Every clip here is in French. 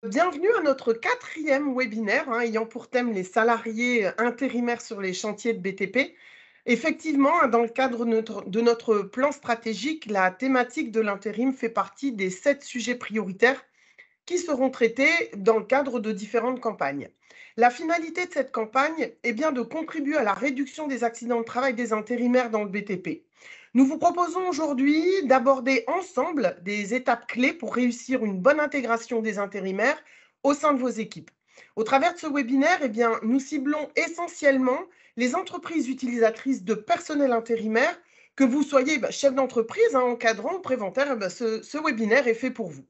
Bienvenue à notre quatrième webinaire ayant pour thème les salariés intérimaires sur les chantiers de BTP. Effectivement, dans le cadre de notre plan stratégique, la thématique de l'intérim fait partie des 7 sujets prioritaires qui seront traités dans le cadre de différentes campagnes. La finalité de cette campagne est bien de contribuer à la réduction des accidents de travail des intérimaires dans le BTP. Nous vous proposons aujourd'hui d'aborder ensemble des étapes clés pour réussir une bonne intégration des intérimaires au sein de vos équipes. Au travers de ce webinaire, nous ciblons essentiellement les entreprises utilisatrices de personnel intérimaire. Que vous soyez chef d'entreprise, encadrant, préventaire, ce webinaire est fait pour vous.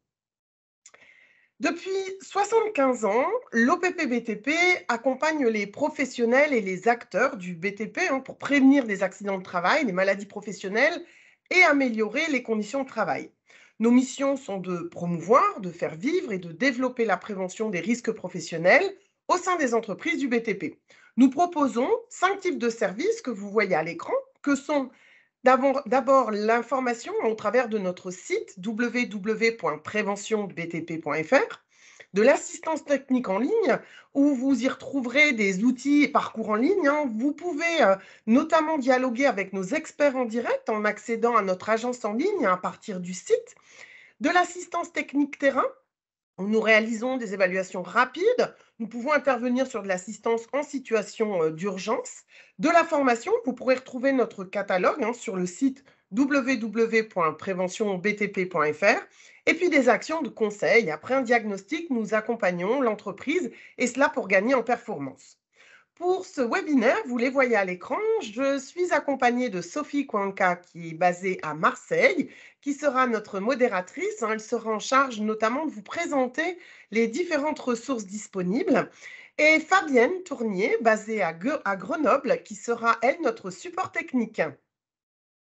Depuis 75 ans, l'OPP-BTP accompagne les professionnels et les acteurs du BTP pour prévenir des accidents de travail, les maladies professionnelles et améliorer les conditions de travail. Nos missions sont de promouvoir, de faire vivre et de développer la prévention des risques professionnels au sein des entreprises du BTP. Nous proposons 5 types de services que vous voyez à l'écran, que sont d'abord l'information au travers de notre site www.préventionbtp.fr, de l'assistance technique en ligne où vous y retrouverez des outils et parcours en ligne. Vous pouvez notamment dialoguer avec nos experts en direct en accédant à notre agence en ligne à partir du site, de l'assistance technique terrain. Nous réalisons des évaluations rapides. Nous pouvons intervenir sur de l'assistance en situation d'urgence. De la formation, vous pourrez retrouver notre catalogue sur le site www.préventionbtp.fr. Et puis des actions de conseil. Après un diagnostic, nous accompagnons l'entreprise et cela pour gagner en performance. Pour ce webinaire, vous les voyez à l'écran, je suis accompagnée de Sophie Kwanka qui est basée à Marseille, qui sera notre modératrice. Elle sera en charge notamment de vous présenter les différentes ressources disponibles. Et Fabienne Tournier, basée à Grenoble, qui sera, elle, notre support technique.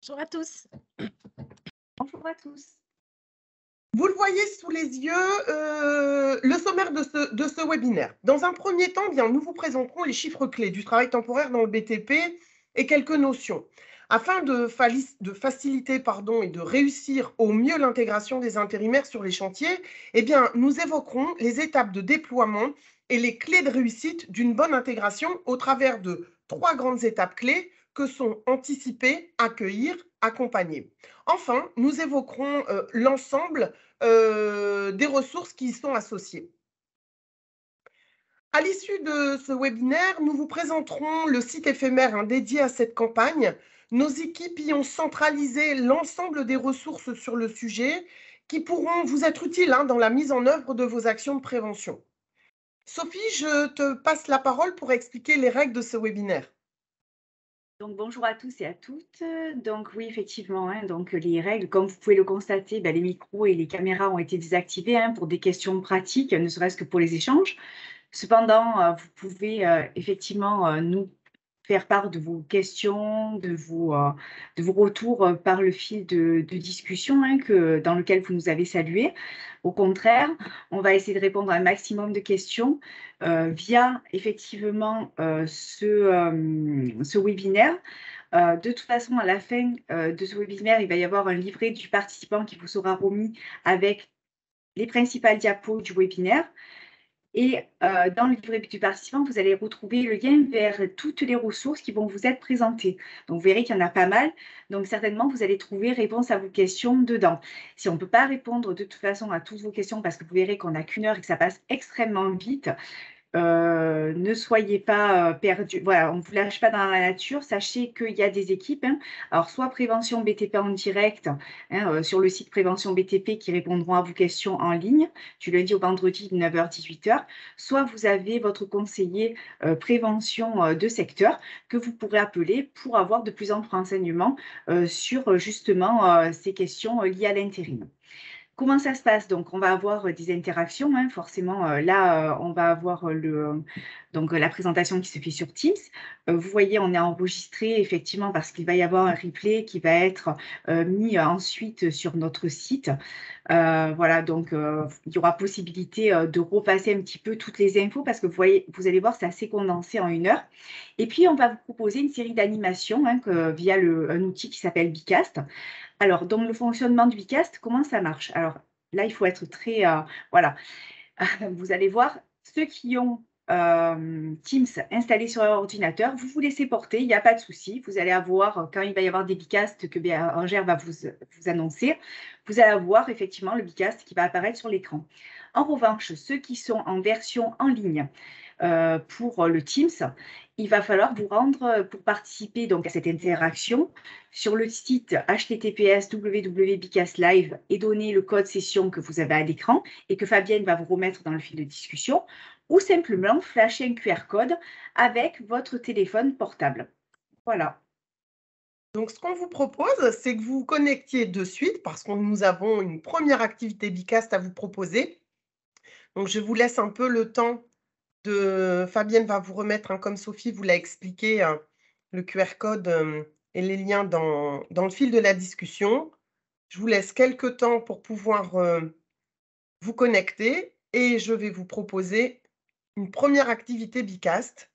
Bonjour à tous. Bonjour à tous. Vous le voyez sous les yeux, le sommaire de ce webinaire. Dans un premier temps, nous vous présenterons les chiffres clés du travail temporaire dans le BTP et quelques notions. Afin de faciliter et de réussir au mieux l'intégration des intérimaires sur les chantiers, nous évoquerons les étapes de déploiement et les clés de réussite d'une bonne intégration au travers de 3 grandes étapes clés que sont anticiper, accueillir, accompagner. Enfin, nous évoquerons l'ensemble des ressources qui y sont associées. À l'issue de ce webinaire, nous vous présenterons le site éphémère dédié à cette campagne. Nos équipes y ont centralisé l'ensemble des ressources sur le sujet qui pourront vous être utiles dans la mise en œuvre de vos actions de prévention. Sophie, je te passe la parole pour expliquer les règles de ce webinaire. Donc, bonjour à tous et à toutes. Donc, oui, effectivement, donc les règles, comme vous pouvez le constater, les micros et les caméras ont été désactivés pour des questions pratiques, ne serait-ce que pour les échanges. Cependant, vous pouvez effectivement nous faire part de vos questions, de vos retours par le fil de discussion dans lequel vous nous avez salués. Au contraire, on va essayer de répondre à un maximum de questions via effectivement ce webinaire. De toute façon, à la fin de ce webinaire, il va y avoir un livret du participant qui vous sera remis avec les principales diapos du webinaire. Et dans le livret du participant, vous allez retrouver le lien vers toutes les ressources qui vont vous être présentées. Donc, vous verrez qu'il y en a pas mal. Donc, certainement, vous allez trouver réponse à vos questions dedans. Si on ne peut pas répondre de toute façon à toutes vos questions, parce que vous verrez qu'on n'a qu'une heure et que ça passe extrêmement vite, ne soyez pas perdus. Voilà, on ne vous lâche pas dans la nature. Sachez qu'il y a des équipes. Alors, soit Prévention BTP en direct sur le site Prévention BTP qui répondront à vos questions en ligne du lundi au vendredi de 9h à 18h. Soit vous avez votre conseiller prévention de secteur que vous pourrez appeler pour avoir de plus amples renseignements sur justement ces questions liées à l'intérim. Comment ça se passe? Donc, on va avoir des interactions, forcément. Là, on va avoir donc, la présentation qui se fait sur Teams. Vous voyez, on est enregistré effectivement parce qu'il va y avoir un replay qui va être mis ensuite sur notre site. Voilà, donc il y aura possibilité de repasser un petit peu toutes les infos parce que vous allez voir, c'est assez condensé en 1 heure. Et puis, on va vous proposer une série d'animations via un outil qui s'appelle Bicast. Alors, dans le fonctionnement du Bicast, comment ça marche? Alors, là, il faut être très… voilà. vous allez voir ceux qui ont Teams installé sur leur ordinateur, vous vous laissez porter, il n'y a pas de souci. Vous allez avoir, quand il va y avoir des Bicast que Bérangère va vous annoncer, vous allez avoir effectivement le Bicast qui va apparaître sur l'écran. En revanche, ceux qui sont en version en ligne pour le Teams, il va falloir vous rendre pour participer donc à cette interaction sur le site https://www.bicastlive et donner le code session que vous avez à l'écran et que Fabienne va vous remettre dans le fil de discussion, ou simplement flasher un QR code avec votre téléphone portable. Voilà. Donc, ce qu'on vous propose, c'est que vous vous connectiez de suite parce que nous avons une première activité Bicast à vous proposer. Donc, je vous laisse un peu le temps de… Fabienne va vous remettre, comme Sophie vous l'a expliqué, le QR code et les liens dans le fil de la discussion. Je vous laisse quelques temps pour pouvoir vous connecter et je vais vous proposer une première activité Bicast.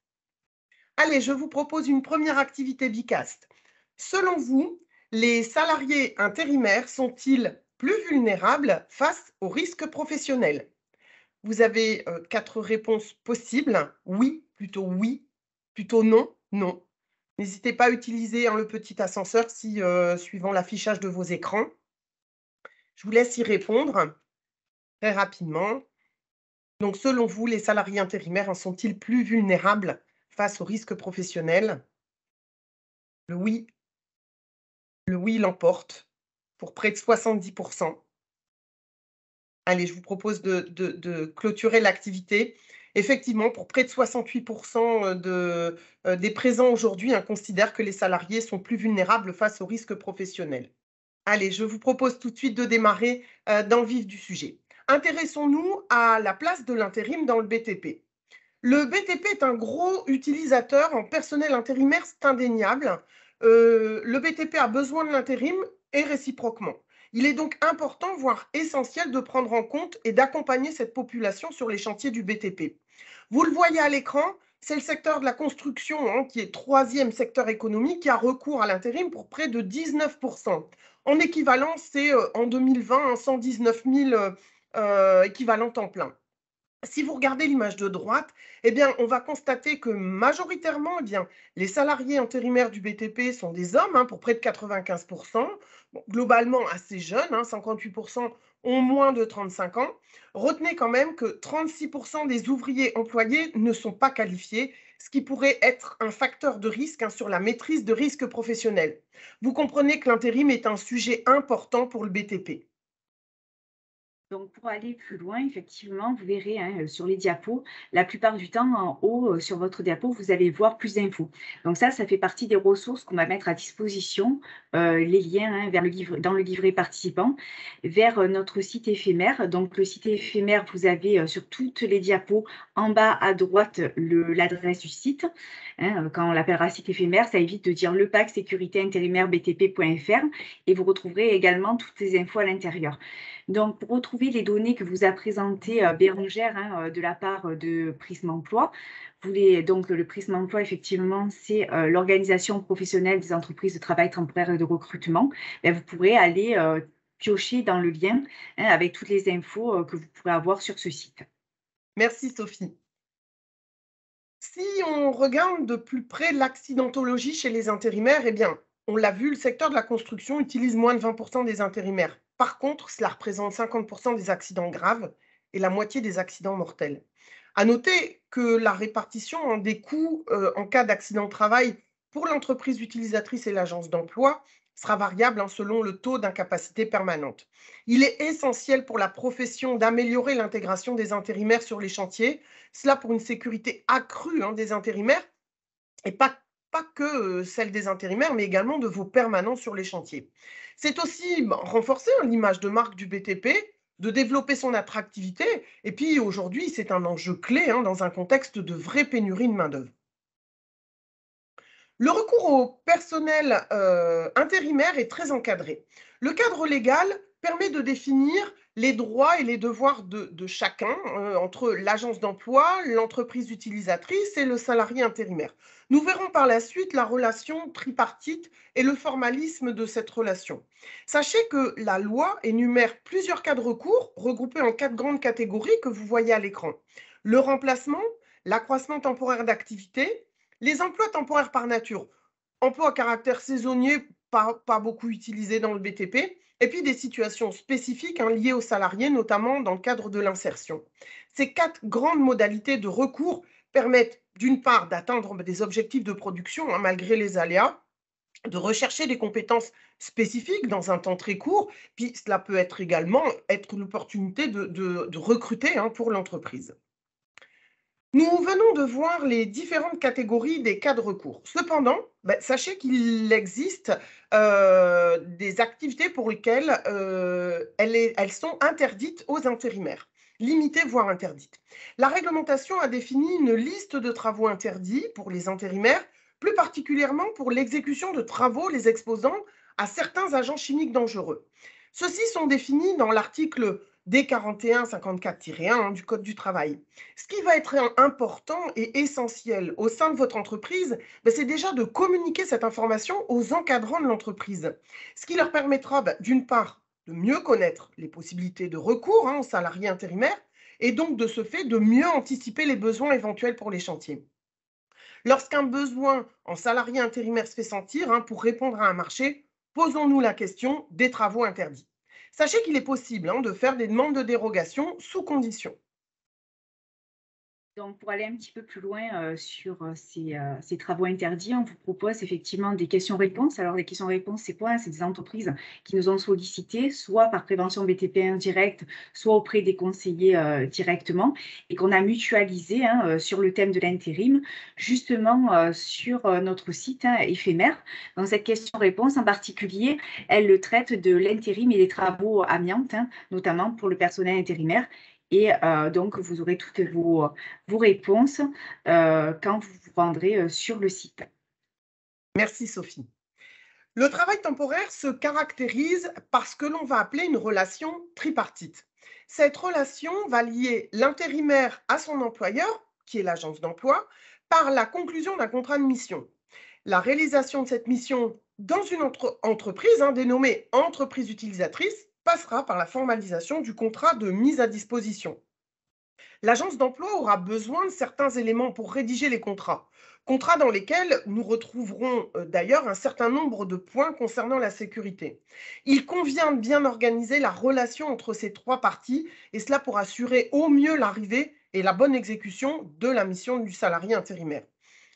Allez, je vous propose une première activité Bicast. Selon vous, les salariés intérimaires sont-ils plus vulnérables face aux risques professionnels? Vous avez 4 réponses possibles. Oui, plutôt non, non. N'hésitez pas à utiliser le petit ascenseur suivant l'affichage de vos écrans. Je vous laisse y répondre très rapidement. Donc, selon vous, les salariés intérimaires sont-ils plus vulnérables face aux risques professionnels? Le oui l'emporte pour près de 70%. Allez, je vous propose de clôturer l'activité. Effectivement, pour près de 68% des présents aujourd'hui, considèrent que les salariés sont plus vulnérables face aux risques professionnels. Allez, je vous propose tout de suite de démarrer dans le vif du sujet. Intéressons-nous à la place de l'intérim dans le BTP. Le BTP est un gros utilisateur en personnel intérimaire, c'est indéniable. Le BTP a besoin de l'intérim et réciproquement. Il est donc important, voire essentiel, de prendre en compte et d'accompagner cette population sur les chantiers du BTP. Vous le voyez à l'écran, c'est le secteur de la construction, qui est troisième secteur économique, qui a recours à l'intérim pour près de 19%. En équivalent, c'est en 2020 119 000 équivalents temps plein. Si vous regardez l'image de droite, on va constater que majoritairement, les salariés intérimaires du BTP sont des hommes, pour près de 95%, globalement assez jeunes, 58% ont moins de 35 ans. Retenez quand même que 36% des ouvriers employés ne sont pas qualifiés, ce qui pourrait être un facteur de risque sur la maîtrise de risques professionnels. Vous comprenez que l'intérim est un sujet important pour le BTP. Donc, pour aller plus loin, effectivement, vous verrez sur les diapos, la plupart du temps, en haut, sur votre diapo, vous allez voir plus d'infos. Donc ça fait partie des ressources qu'on va mettre à disposition, les liens vers dans le livret participant, vers notre site éphémère. Donc, le site éphémère, vous avez sur toutes les diapos, en bas à droite, l'adresse du site. Quand on l'appellera site éphémère, ça évite de dire le pack sécurité intérimaire btp.fr et vous retrouverez également toutes les infos à l'intérieur. Donc, pour retrouver les données que vous a présentées Bérangère de la part de Prisme Emploi, donc le Prisme Emploi, effectivement, c'est l'organisation professionnelle des entreprises de travail temporaire et de recrutement. Vous pourrez aller piocher dans le lien avec toutes les infos que vous pourrez avoir sur ce site. Merci Sophie. Si on regarde de plus près l'accidentologie chez les intérimaires, on l'a vu, le secteur de la construction utilise moins de 20% des intérimaires. Par contre, cela représente 50% des accidents graves et la moitié des accidents mortels. À noter que la répartition des coûts en cas d'accident de travail pour l'entreprise utilisatrice et l'agence d'emploi sera variable selon le taux d'incapacité permanente. Il est essentiel pour la profession d'améliorer l'intégration des intérimaires sur les chantiers, cela pour une sécurité accrue des intérimaires et pas que celle des intérimaires, mais également de vos permanents sur les chantiers. C'est aussi renforcer l'image de marque du BTP, de développer son attractivité. Et puis aujourd'hui, c'est un enjeu clé dans un contexte de vraie pénurie de main-d'œuvre. Le recours au personnel intérimaire est très encadré. Le cadre légal permet de définir les droits et les devoirs de chacun entre l'agence d'emploi, l'entreprise utilisatrice et le salarié intérimaire. Nous verrons par la suite la relation tripartite et le formalisme de cette relation. Sachez que la loi énumère plusieurs cas de recours regroupés en 4 grandes catégories que vous voyez à l'écran. Le remplacement, l'accroissement temporaire d'activité, les emplois temporaires par nature, emploi à caractère saisonnier pas beaucoup utilisé dans le BTP, et puis des situations spécifiques liées aux salariés, notamment dans le cadre de l'insertion. Ces 4 grandes modalités de recours permettent d'une part d'atteindre des objectifs de production malgré les aléas, de rechercher des compétences spécifiques dans un temps très court, puis cela peut être également l'opportunité de recruter pour l'entreprise. Nous venons de voir les différentes catégories des cas de recours. Cependant, sachez qu'il existe des activités pour lesquelles elles sont interdites aux intérimaires, limitées voire interdites. La réglementation a défini une liste de travaux interdits pour les intérimaires, plus particulièrement pour l'exécution de travaux les exposant à certains agents chimiques dangereux. Ceux-ci sont définis dans l'article D4154-1 du Code du travail. Ce qui va être important et essentiel au sein de votre entreprise, c'est déjà de communiquer cette information aux encadrants de l'entreprise, ce qui leur permettra d'une part de mieux connaître les possibilités de recours aux salariés intérimaires et donc de ce fait de mieux anticiper les besoins éventuels pour les chantiers. Lorsqu'un besoin en salarié intérimaire se fait sentir pour répondre à un marché, posons-nous la question des travaux interdits. Sachez qu'il est possible de faire des demandes de dérogation sous conditions. Donc, pour aller un petit peu plus loin sur ces travaux interdits, on vous propose effectivement des questions-réponses. Alors, les questions-réponses, c'est quoi? C'est des entreprises qui nous ont sollicité, soit par prévention BTP indirecte, soit auprès des conseillers directement, et qu'on a mutualisé sur le thème de l'intérim, justement sur notre site éphémère. Donc, cette question-réponse en particulier, elle le traite de l'intérim et des travaux amiantes, notamment pour le personnel intérimaire. Et donc, vous aurez toutes vos réponses quand vous vous rendrez sur le site. Merci Sophie. Le travail temporaire se caractérise par ce que l'on va appeler une relation tripartite. Cette relation va lier l'intérimaire à son employeur, qui est l'agence d'emploi, par la conclusion d'un contrat de mission. La réalisation de cette mission dans une entreprise dénommée entreprise utilisatrice passera par la formalisation du contrat de mise à disposition. L'agence d'emploi aura besoin de certains éléments pour rédiger les contrats. Contrats dans lesquels nous retrouverons d'ailleurs un certain nombre de points concernant la sécurité. Il convient de bien organiser la relation entre ces 3 parties et cela pour assurer au mieux l'arrivée et la bonne exécution de la mission du salarié intérimaire.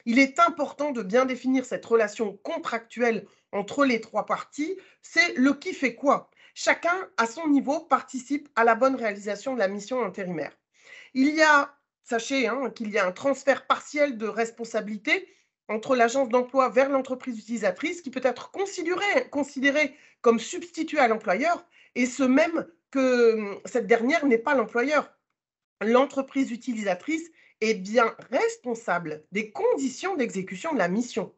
Il est important de bien définir cette relation contractuelle entre les 3 parties. C'est le qui fait quoi. Chacun, à son niveau, participe à la bonne réalisation de la mission intérimaire. Sachez qu'il y a un transfert partiel de responsabilité entre l'agence d'emploi vers l'entreprise utilisatrice qui peut être considéré comme substitut à l'employeur, et ce même que cette dernière n'est pas l'employeur. L'entreprise utilisatrice est bien responsable des conditions d'exécution de la mission.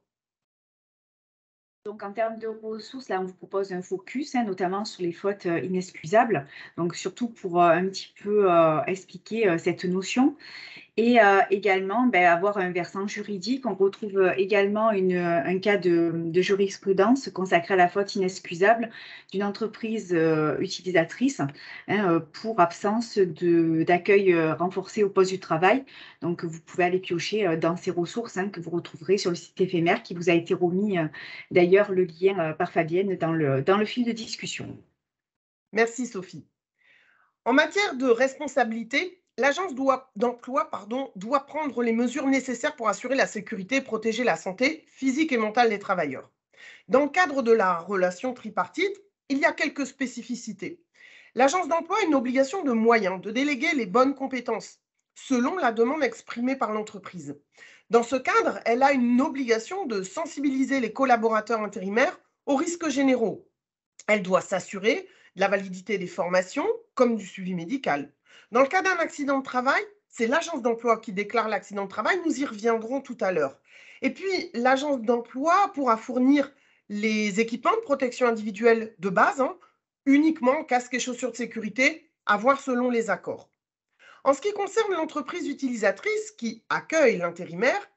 Donc, en termes de ressources, là, on vous propose un focus, notamment sur les fautes inexcusables. Donc, surtout pour un petit peu expliquer cette notion. Et également, avoir un versant juridique. On retrouve également un cas de jurisprudence consacré à la faute inexcusable d'une entreprise utilisatrice pour absence d'accueil renforcé au poste du travail. Donc, vous pouvez aller piocher dans ces ressources que vous retrouverez sur le site éphémère qui vous a été remis, d'ailleurs, le lien par Fabienne dans le fil de discussion. Merci Sophie. En matière de responsabilité, l'agence d'emploi doit prendre les mesures nécessaires pour assurer la sécurité et protéger la santé physique et mentale des travailleurs. Dans le cadre de la relation tripartite, il y a quelques spécificités. L'agence d'emploi a une obligation de moyens, de déléguer les bonnes compétences, selon la demande exprimée par l'entreprise. Dans ce cadre, elle a une obligation de sensibiliser les collaborateurs intérimaires aux risques généraux. Elle doit s'assurer de la validité des formations comme du suivi médical. Dans le cas d'un accident de travail, c'est l'agence d'emploi qui déclare l'accident de travail. Nous y reviendrons tout à l'heure. Et puis, l'agence d'emploi pourra fournir les équipements de protection individuelle de base, uniquement casque et chaussures de sécurité, à voir selon les accords. En ce qui concerne l'entreprise utilisatrice qui accueille l'intérimaire,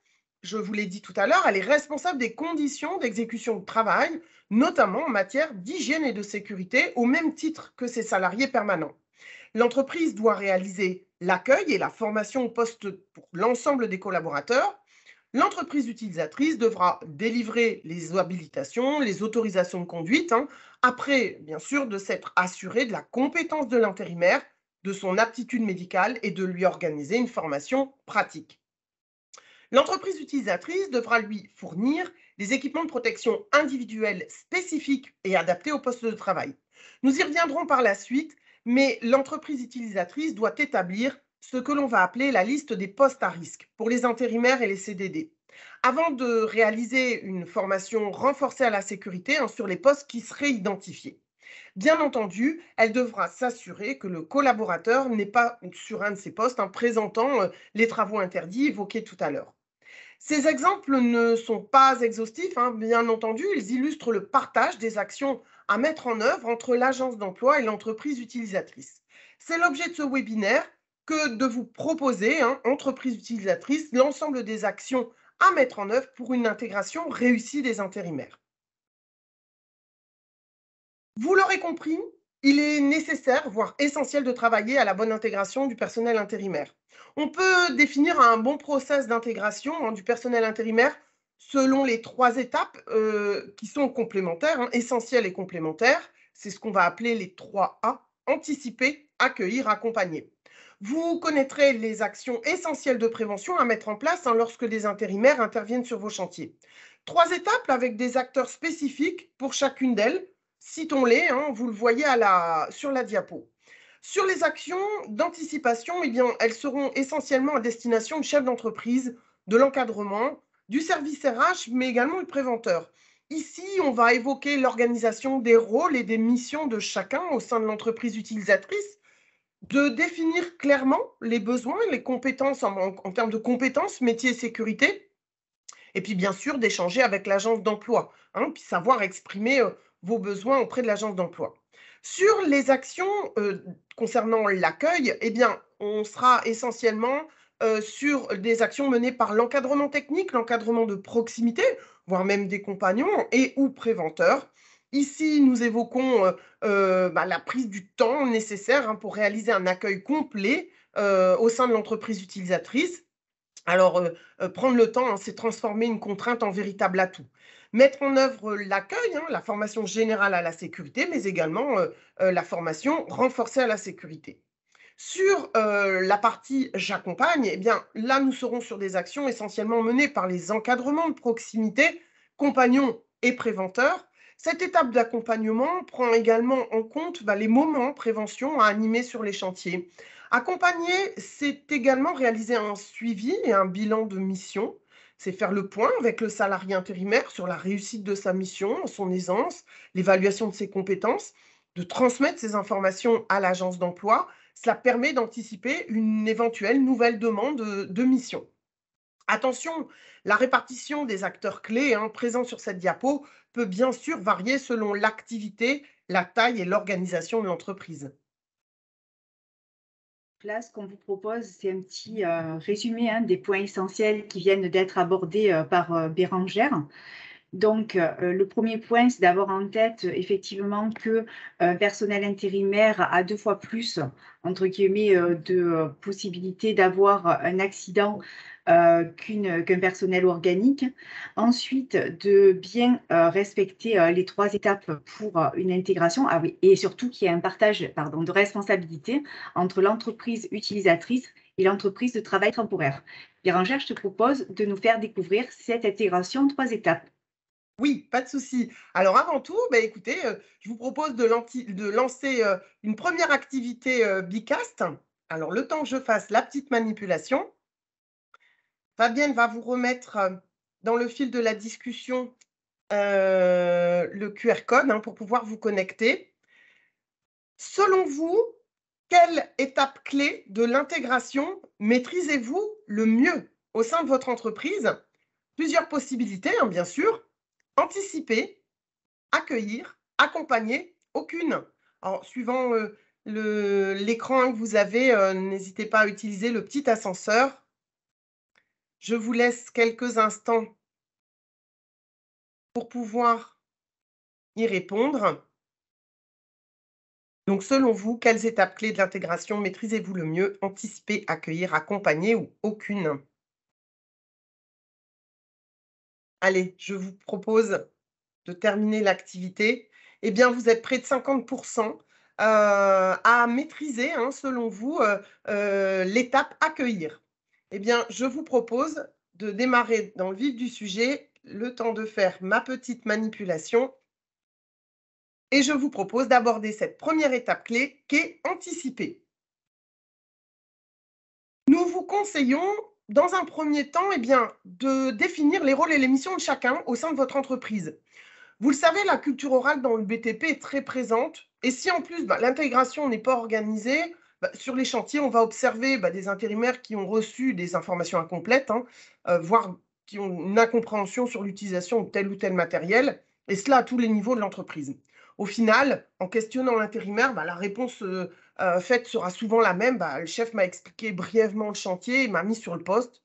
je vous l'ai dit tout à l'heure, elle est responsable des conditions d'exécution de travail, notamment en matière d'hygiène et de sécurité, au même titre que ses salariés permanents. L'entreprise doit réaliser l'accueil et la formation au poste pour l'ensemble des collaborateurs. L'entreprise utilisatrice devra délivrer les habilitations, les autorisations de conduite, après, bien sûr, de s'être assurée de la compétence de l'intérimaire, de son aptitude médicale et de lui organiser une formation pratique. L'entreprise utilisatrice devra lui fournir des équipements de protection individuelle spécifiques et adaptés au poste de travail. Nous y reviendrons par la suite, mais l'entreprise utilisatrice doit établir ce que l'on va appeler la liste des postes à risque pour les intérimaires et les CDD, avant de réaliser une formation renforcée à la sécurité sur les postes qui seraient identifiés. Bien entendu, elle devra s'assurer que le collaborateur n'est pas sur un de ces postes présentant les travaux interdits évoqués tout à l'heure. Ces exemples ne sont pas exhaustifs, bien entendu, ils illustrent le partage des actions à mettre en œuvre entre l'agence d'emploi et l'entreprise utilisatrice. C'est l'objet de ce webinaire que de vous proposer, entreprise utilisatrice, l'ensemble des actions à mettre en œuvre pour une intégration réussie des intérimaires. Vous l'aurez compris, il est nécessaire, voire essentiel de travailler à la bonne intégration du personnel intérimaire. On peut définir un bon process d'intégration du personnel intérimaire selon les 3 étapes qui sont complémentaires, essentielles et complémentaires. C'est ce qu'on va appeler les 3 A, anticiper, accueillir, accompagner. Vous connaîtrez les actions essentielles de prévention à mettre en place lorsque des intérimaires interviennent sur vos chantiers. 3 étapes avec des acteurs spécifiques pour chacune d'elles. Citons-les, vous le voyez sur la diapo. Sur les actions d'anticipation, elles seront essentiellement à destination du chef d'entreprise, de l'encadrement, du service RH, mais également du préventeur. Ici, on va évoquer l'organisation des rôles et des missions de chacun au sein de l'entreprise utilisatrice, de définir clairement les besoins, les compétences en termes de compétences, métiers et sécurité, et puis bien sûr d'échanger avec l'agence d'emploi, puis savoir exprimer vos besoins auprès de l'agence d'emploi. Sur les actions concernant l'accueil, on sera essentiellement sur des actions menées par l'encadrement technique, l'encadrement de proximité, voire même des compagnons et ou préventeurs. Ici, nous évoquons la prise du temps nécessaire pour réaliser un accueil complet au sein de l'entreprise utilisatrice. Alors, prendre le temps, c'est transformer une contrainte en véritable atout. Mettre en œuvre l'accueil, la formation générale à la sécurité, mais également la formation renforcée à la sécurité. Sur la partie j'accompagne, là, nous serons sur des actions essentiellement menées par les encadrements de proximité, compagnons et préventeurs. Cette étape d'accompagnement prend également en compte les moments prévention à animer sur les chantiers. Accompagner, c'est également réaliser un suivi et un bilan de mission. C'est faire le point avec le salarié intérimaire sur la réussite de sa mission, son aisance, l'évaluation de ses compétences, de transmettre ces informations à l'agence d'emploi. Cela permet d'anticiper une éventuelle nouvelle demande de mission. Attention, la répartition des acteurs clés présents sur cette diapo peut bien sûr varier selon l'activité, la taille et l'organisation de l'entreprise. Là, ce qu'on vous propose, c'est un petit résumé des points essentiels qui viennent d'être abordés par Bérangère. Donc, le premier point, c'est d'avoir en tête effectivement que personnel intérimaire a 2 fois plus, entre guillemets, de possibilités d'avoir un accident qu'un personnel organique. Ensuite, de bien respecter les 3 étapes pour une intégration. Ah oui, et surtout qu'il y ait un partage de responsabilité entre l'entreprise utilisatrice et l'entreprise de travail temporaire. Bérangère, je te propose de nous faire découvrir cette intégration en 3 étapes. Oui, pas de souci. Alors avant tout, écoutez, je vous propose de lancer une première activité Bicast. Alors le temps que je fasse la petite manipulation, Fabienne va vous remettre dans le fil de la discussion le QR code pour pouvoir vous connecter. Selon vous, quelle étape clé de l'intégration maîtrisez-vous le mieux au sein de votre entreprise? Plusieurs possibilités, bien sûr. Anticiper, accueillir, accompagner, aucune. Alors, suivant l'écran que vous avez, n'hésitez pas à utiliser le petit ascenseur. Je vous laisse quelques instants pour pouvoir y répondre. Donc, selon vous, quelles étapes clés de l'intégration maîtrisez-vous le mieux? Anticiper, accueillir, accompagner ou aucune? Allez, je vous propose de terminer l'activité. Eh bien, vous êtes près de 50 à maîtriser, hein, selon vous, l'étape accueillir. Eh bien, je vous propose de démarrer dans le vif du sujet, le temps de faire ma petite manipulation. Et je vous propose d'aborder cette première étape clé qui est anticiper. Nous vous conseillons, dans un premier temps, eh bien, de définir les rôles et les missions de chacun au sein de votre entreprise. Vous le savez, la culture orale dans le BTP est très présente. Et si en plus, l'intégration n'est pas organisée, sur les chantiers, on va observer des intérimaires qui ont reçu des informations incomplètes, hein, voire qui ont une incompréhension sur l'utilisation de tel ou tel matériel, et cela à tous les niveaux de l'entreprise. Au final, en questionnant l'intérimaire, la réponse faite sera souvent la même. Le chef m'a expliqué brièvement le chantier et m'a mis sur le poste.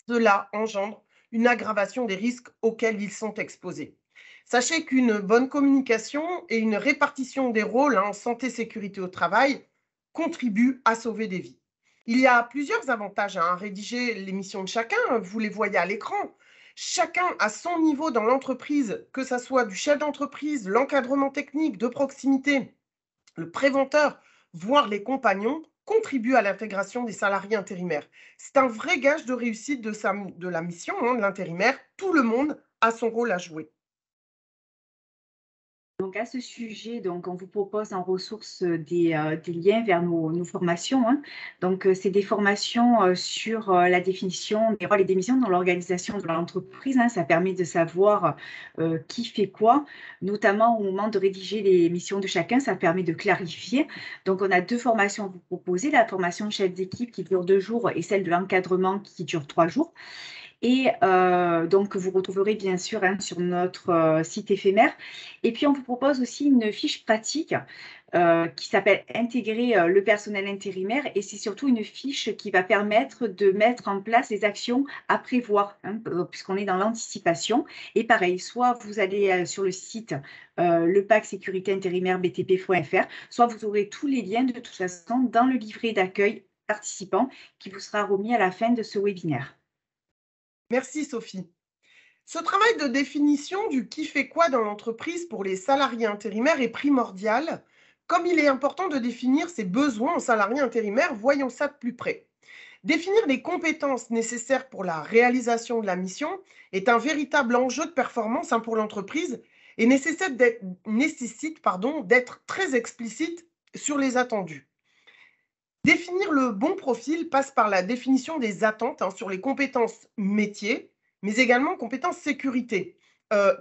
Cela engendre une aggravation des risques auxquels ils sont exposés. Sachez qu'une bonne communication et une répartition des rôles en santé sécurité au travail contribuent à sauver des vies. Il y a plusieurs avantages à rédiger les missions de chacun, vous les voyez à l'écran. Chacun à son niveau dans l'entreprise, que ce soit du chef d'entreprise, l'encadrement technique, de proximité, le préventeur, voire les compagnons, contribuent à l'intégration des salariés intérimaires. C'est un vrai gage de réussite de la mission, de l'intérimaire. Tout le monde a son rôle à jouer. Donc à ce sujet, donc on vous propose en ressources des liens vers nos formations, hein. Donc c'est des formations sur la définition des rôles et des missions dans l'organisation de l'entreprise, hein. Ça permet de savoir qui fait quoi, notamment au moment de rédiger les missions de chacun, ça permet de clarifier. Donc on a 2 formations à vous proposer, la formation de chef d'équipe qui dure 2 jours et celle de l'encadrement qui dure 3 jours. Et donc, vous retrouverez bien sûr, hein, sur notre site éphémère. Et puis, on vous propose aussi une fiche pratique qui s'appelle Intégrer le personnel intérimaire. Et c'est surtout une fiche qui va permettre de mettre en place les actions à prévoir, hein, puisqu'on est dans l'anticipation. Et pareil, soit vous allez sur le site lepac sécurité intérimaire btp.fr, soit vous aurez tous les liens de toute façon dans le livret d'accueil participant qui vous sera remis à la fin de ce webinaire. Merci Sophie. Ce travail de définition du qui fait quoi dans l'entreprise pour les salariés intérimaires est primordial. Comme il est important de définir ses besoins en salariés intérimaires, voyons ça de plus près. Définir les compétences nécessaires pour la réalisation de la mission est un véritable enjeu de performance, hein, pour l'entreprise et nécessite d'être très explicite sur les attendus. Définir le bon profil passe par la définition des attentes, hein, sur les compétences métiers, mais également compétences sécurité,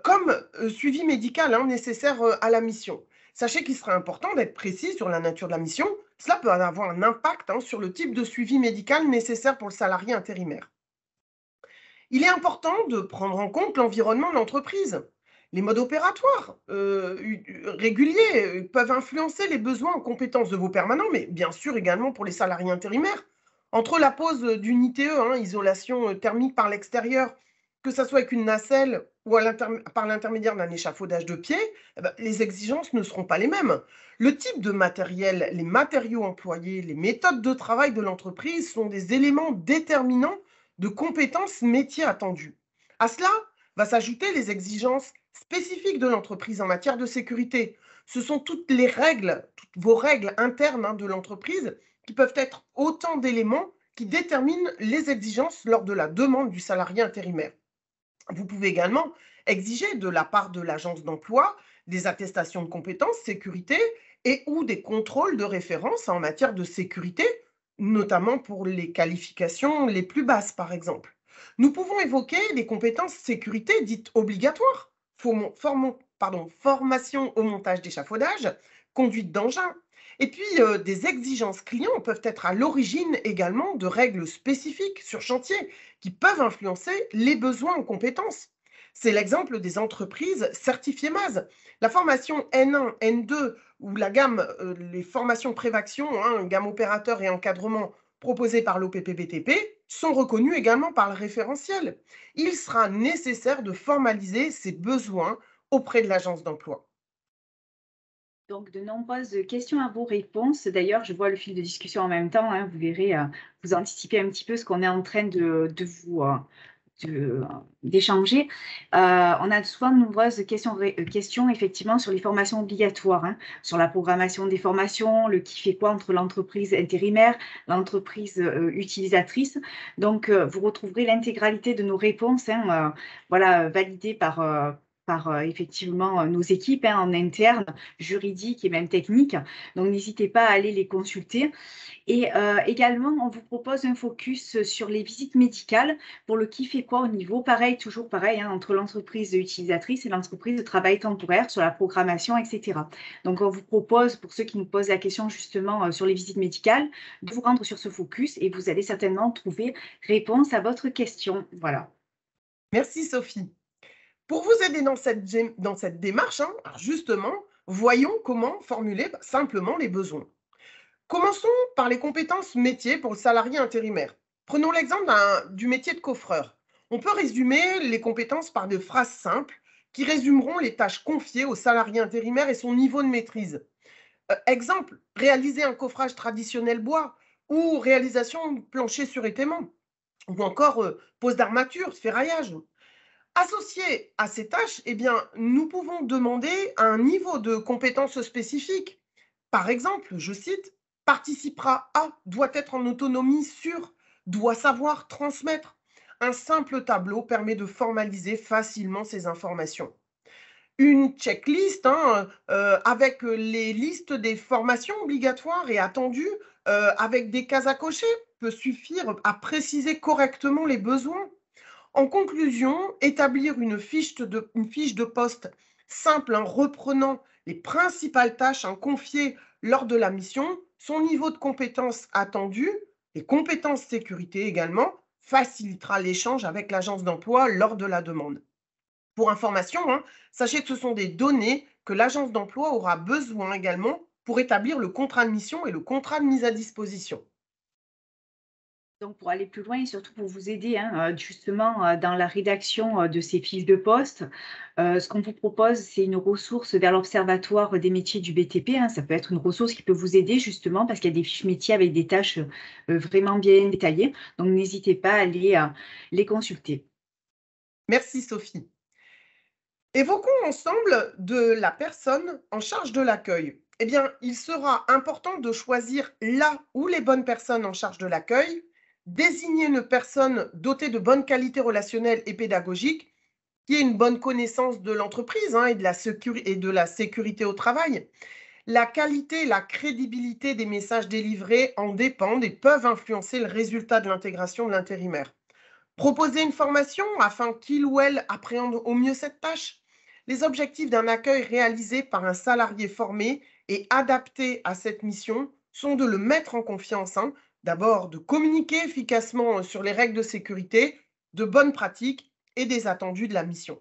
comme suivi médical, hein, nécessaire à la mission. Sachez qu'il sera important d'être précis sur la nature de la mission. Cela peut avoir un impact, hein, sur le type de suivi médical nécessaire pour le salarié intérimaire. Il est important de prendre en compte l'environnement de l'entreprise. Les modes opératoires réguliers peuvent influencer les besoins en compétences de vos permanents, mais bien sûr également pour les salariés intérimaires. Entre la pose d'une ITE, hein, isolation thermique par l'extérieur, que ce soit avec une nacelle ou par l'intermédiaire d'un échafaudage de pied, les exigences ne seront pas les mêmes. Le type de matériel, les matériaux employés, les méthodes de travail de l'entreprise sont des éléments déterminants de compétences métiers attendues. À cela va s'ajouter les exigences spécifiques de l'entreprise en matière de sécurité. Ce sont toutes les règles, toutes vos règles internes, hein, de l'entreprise qui peuvent être autant d'éléments qui déterminent les exigences lors de la demande du salarié intérimaire. Vous pouvez également exiger de la part de l'agence d'emploi des attestations de compétences sécurité et ou des contrôles de référence en matière de sécurité, notamment pour les qualifications les plus basses, par exemple. Nous pouvons évoquer des compétences sécurité dites obligatoires, formation au montage d'échafaudage, conduite d'engin. Et puis, des exigences clients peuvent être à l'origine également de règles spécifiques sur chantier qui peuvent influencer les besoins en compétences. C'est l'exemple des entreprises certifiées MAS. La formation N1, N2 où la gamme, les formations Prévaction, hein, gamme opérateur et encadrement proposées par l'OPP-BTP, sont reconnues également par le référentiel. Il sera nécessaire de formaliser ces besoins auprès de l'agence d'emploi. Donc, de nombreuses questions à vos réponses. D'ailleurs, je vois le fil de discussion en même temps, hein, vous verrez, vous anticipez un petit peu ce qu'on est en train d'échanger. On a souvent de nombreuses questions effectivement sur les formations obligatoires, hein, sur la programmation des formations, le qui fait quoi entre l'entreprise intérimaire, l'entreprise utilisatrice. Donc, vous retrouverez l'intégralité de nos réponses, hein, voilà, validées par effectivement nos équipes, hein, en interne, juridiques et même techniques. Donc, n'hésitez pas à aller les consulter. Et également, on vous propose un focus sur les visites médicales pour le qui fait quoi au niveau, pareil, toujours pareil, hein, entre l'entreprise utilisatrice et l'entreprise de travail temporaire sur la programmation, etc. Donc, on vous propose, pour ceux qui nous posent la question justement sur les visites médicales, de vous rendre sur ce focus et vous allez certainement trouver réponse à votre question. Voilà. Merci Sophie. Pour vous aider dans cette démarche, hein, alors justement, voyons comment formuler simplement les besoins. Commençons par les compétences métiers pour le salarié intérimaire. Prenons l'exemple du métier de coffreur. On peut résumer les compétences par des phrases simples qui résumeront les tâches confiées au salarié intérimaire et son niveau de maîtrise. Exemple, réaliser un coffrage traditionnel bois ou réalisation de plancher sur étaiement ou encore pose d'armature, ferraillage. Associé à ces tâches, eh bien, nous pouvons demander un niveau de compétences spécifique. Par exemple, je cite, participera à, doit être en autonomie sur, doit savoir transmettre. Un simple tableau permet de formaliser facilement ces informations. Une checklist, hein, avec les listes des formations obligatoires et attendues, avec des cases à cocher, peut suffire à préciser correctement les besoins. En conclusion, établir une fiche de poste simple, hein, reprenant les principales tâches, hein, confiées lors de la mission, son niveau de compétences attendu, les compétences sécurité également, facilitera l'échange avec l'agence d'emploi lors de la demande. Pour information, hein, sachez que ce sont des données que l'agence d'emploi aura besoin également pour établir le contrat de mission et le contrat de mise à disposition. Donc, pour aller plus loin et surtout pour vous aider, hein, justement, dans la rédaction de ces fiches de poste, ce qu'on vous propose, c'est une ressource vers l'Observatoire des métiers du BTP, hein. Ça peut être une ressource qui peut vous aider justement parce qu'il y a des fiches métiers avec des tâches vraiment bien détaillées. Donc, n'hésitez pas à aller les consulter. Merci Sophie. Évoquons ensemble de la personne en charge de l'accueil. Eh bien, il sera important de choisir là où les bonnes personnes en charge de l'accueil, désigner une personne dotée de bonnes qualités relationnelles et pédagogiques, qui ait une bonne connaissance de l'entreprise, hein, et de la sécurité au travail. La qualité et la crédibilité des messages délivrés en dépendent et peuvent influencer le résultat de l'intégration de l'intérimaire. Proposer une formation afin qu'il ou elle appréhende au mieux cette tâche. Les objectifs d'un accueil réalisé par un salarié formé et adapté à cette mission sont de le mettre en confiance, hein. D'abord, de communiquer efficacement sur les règles de sécurité, de bonnes pratiques et des attendus de la mission.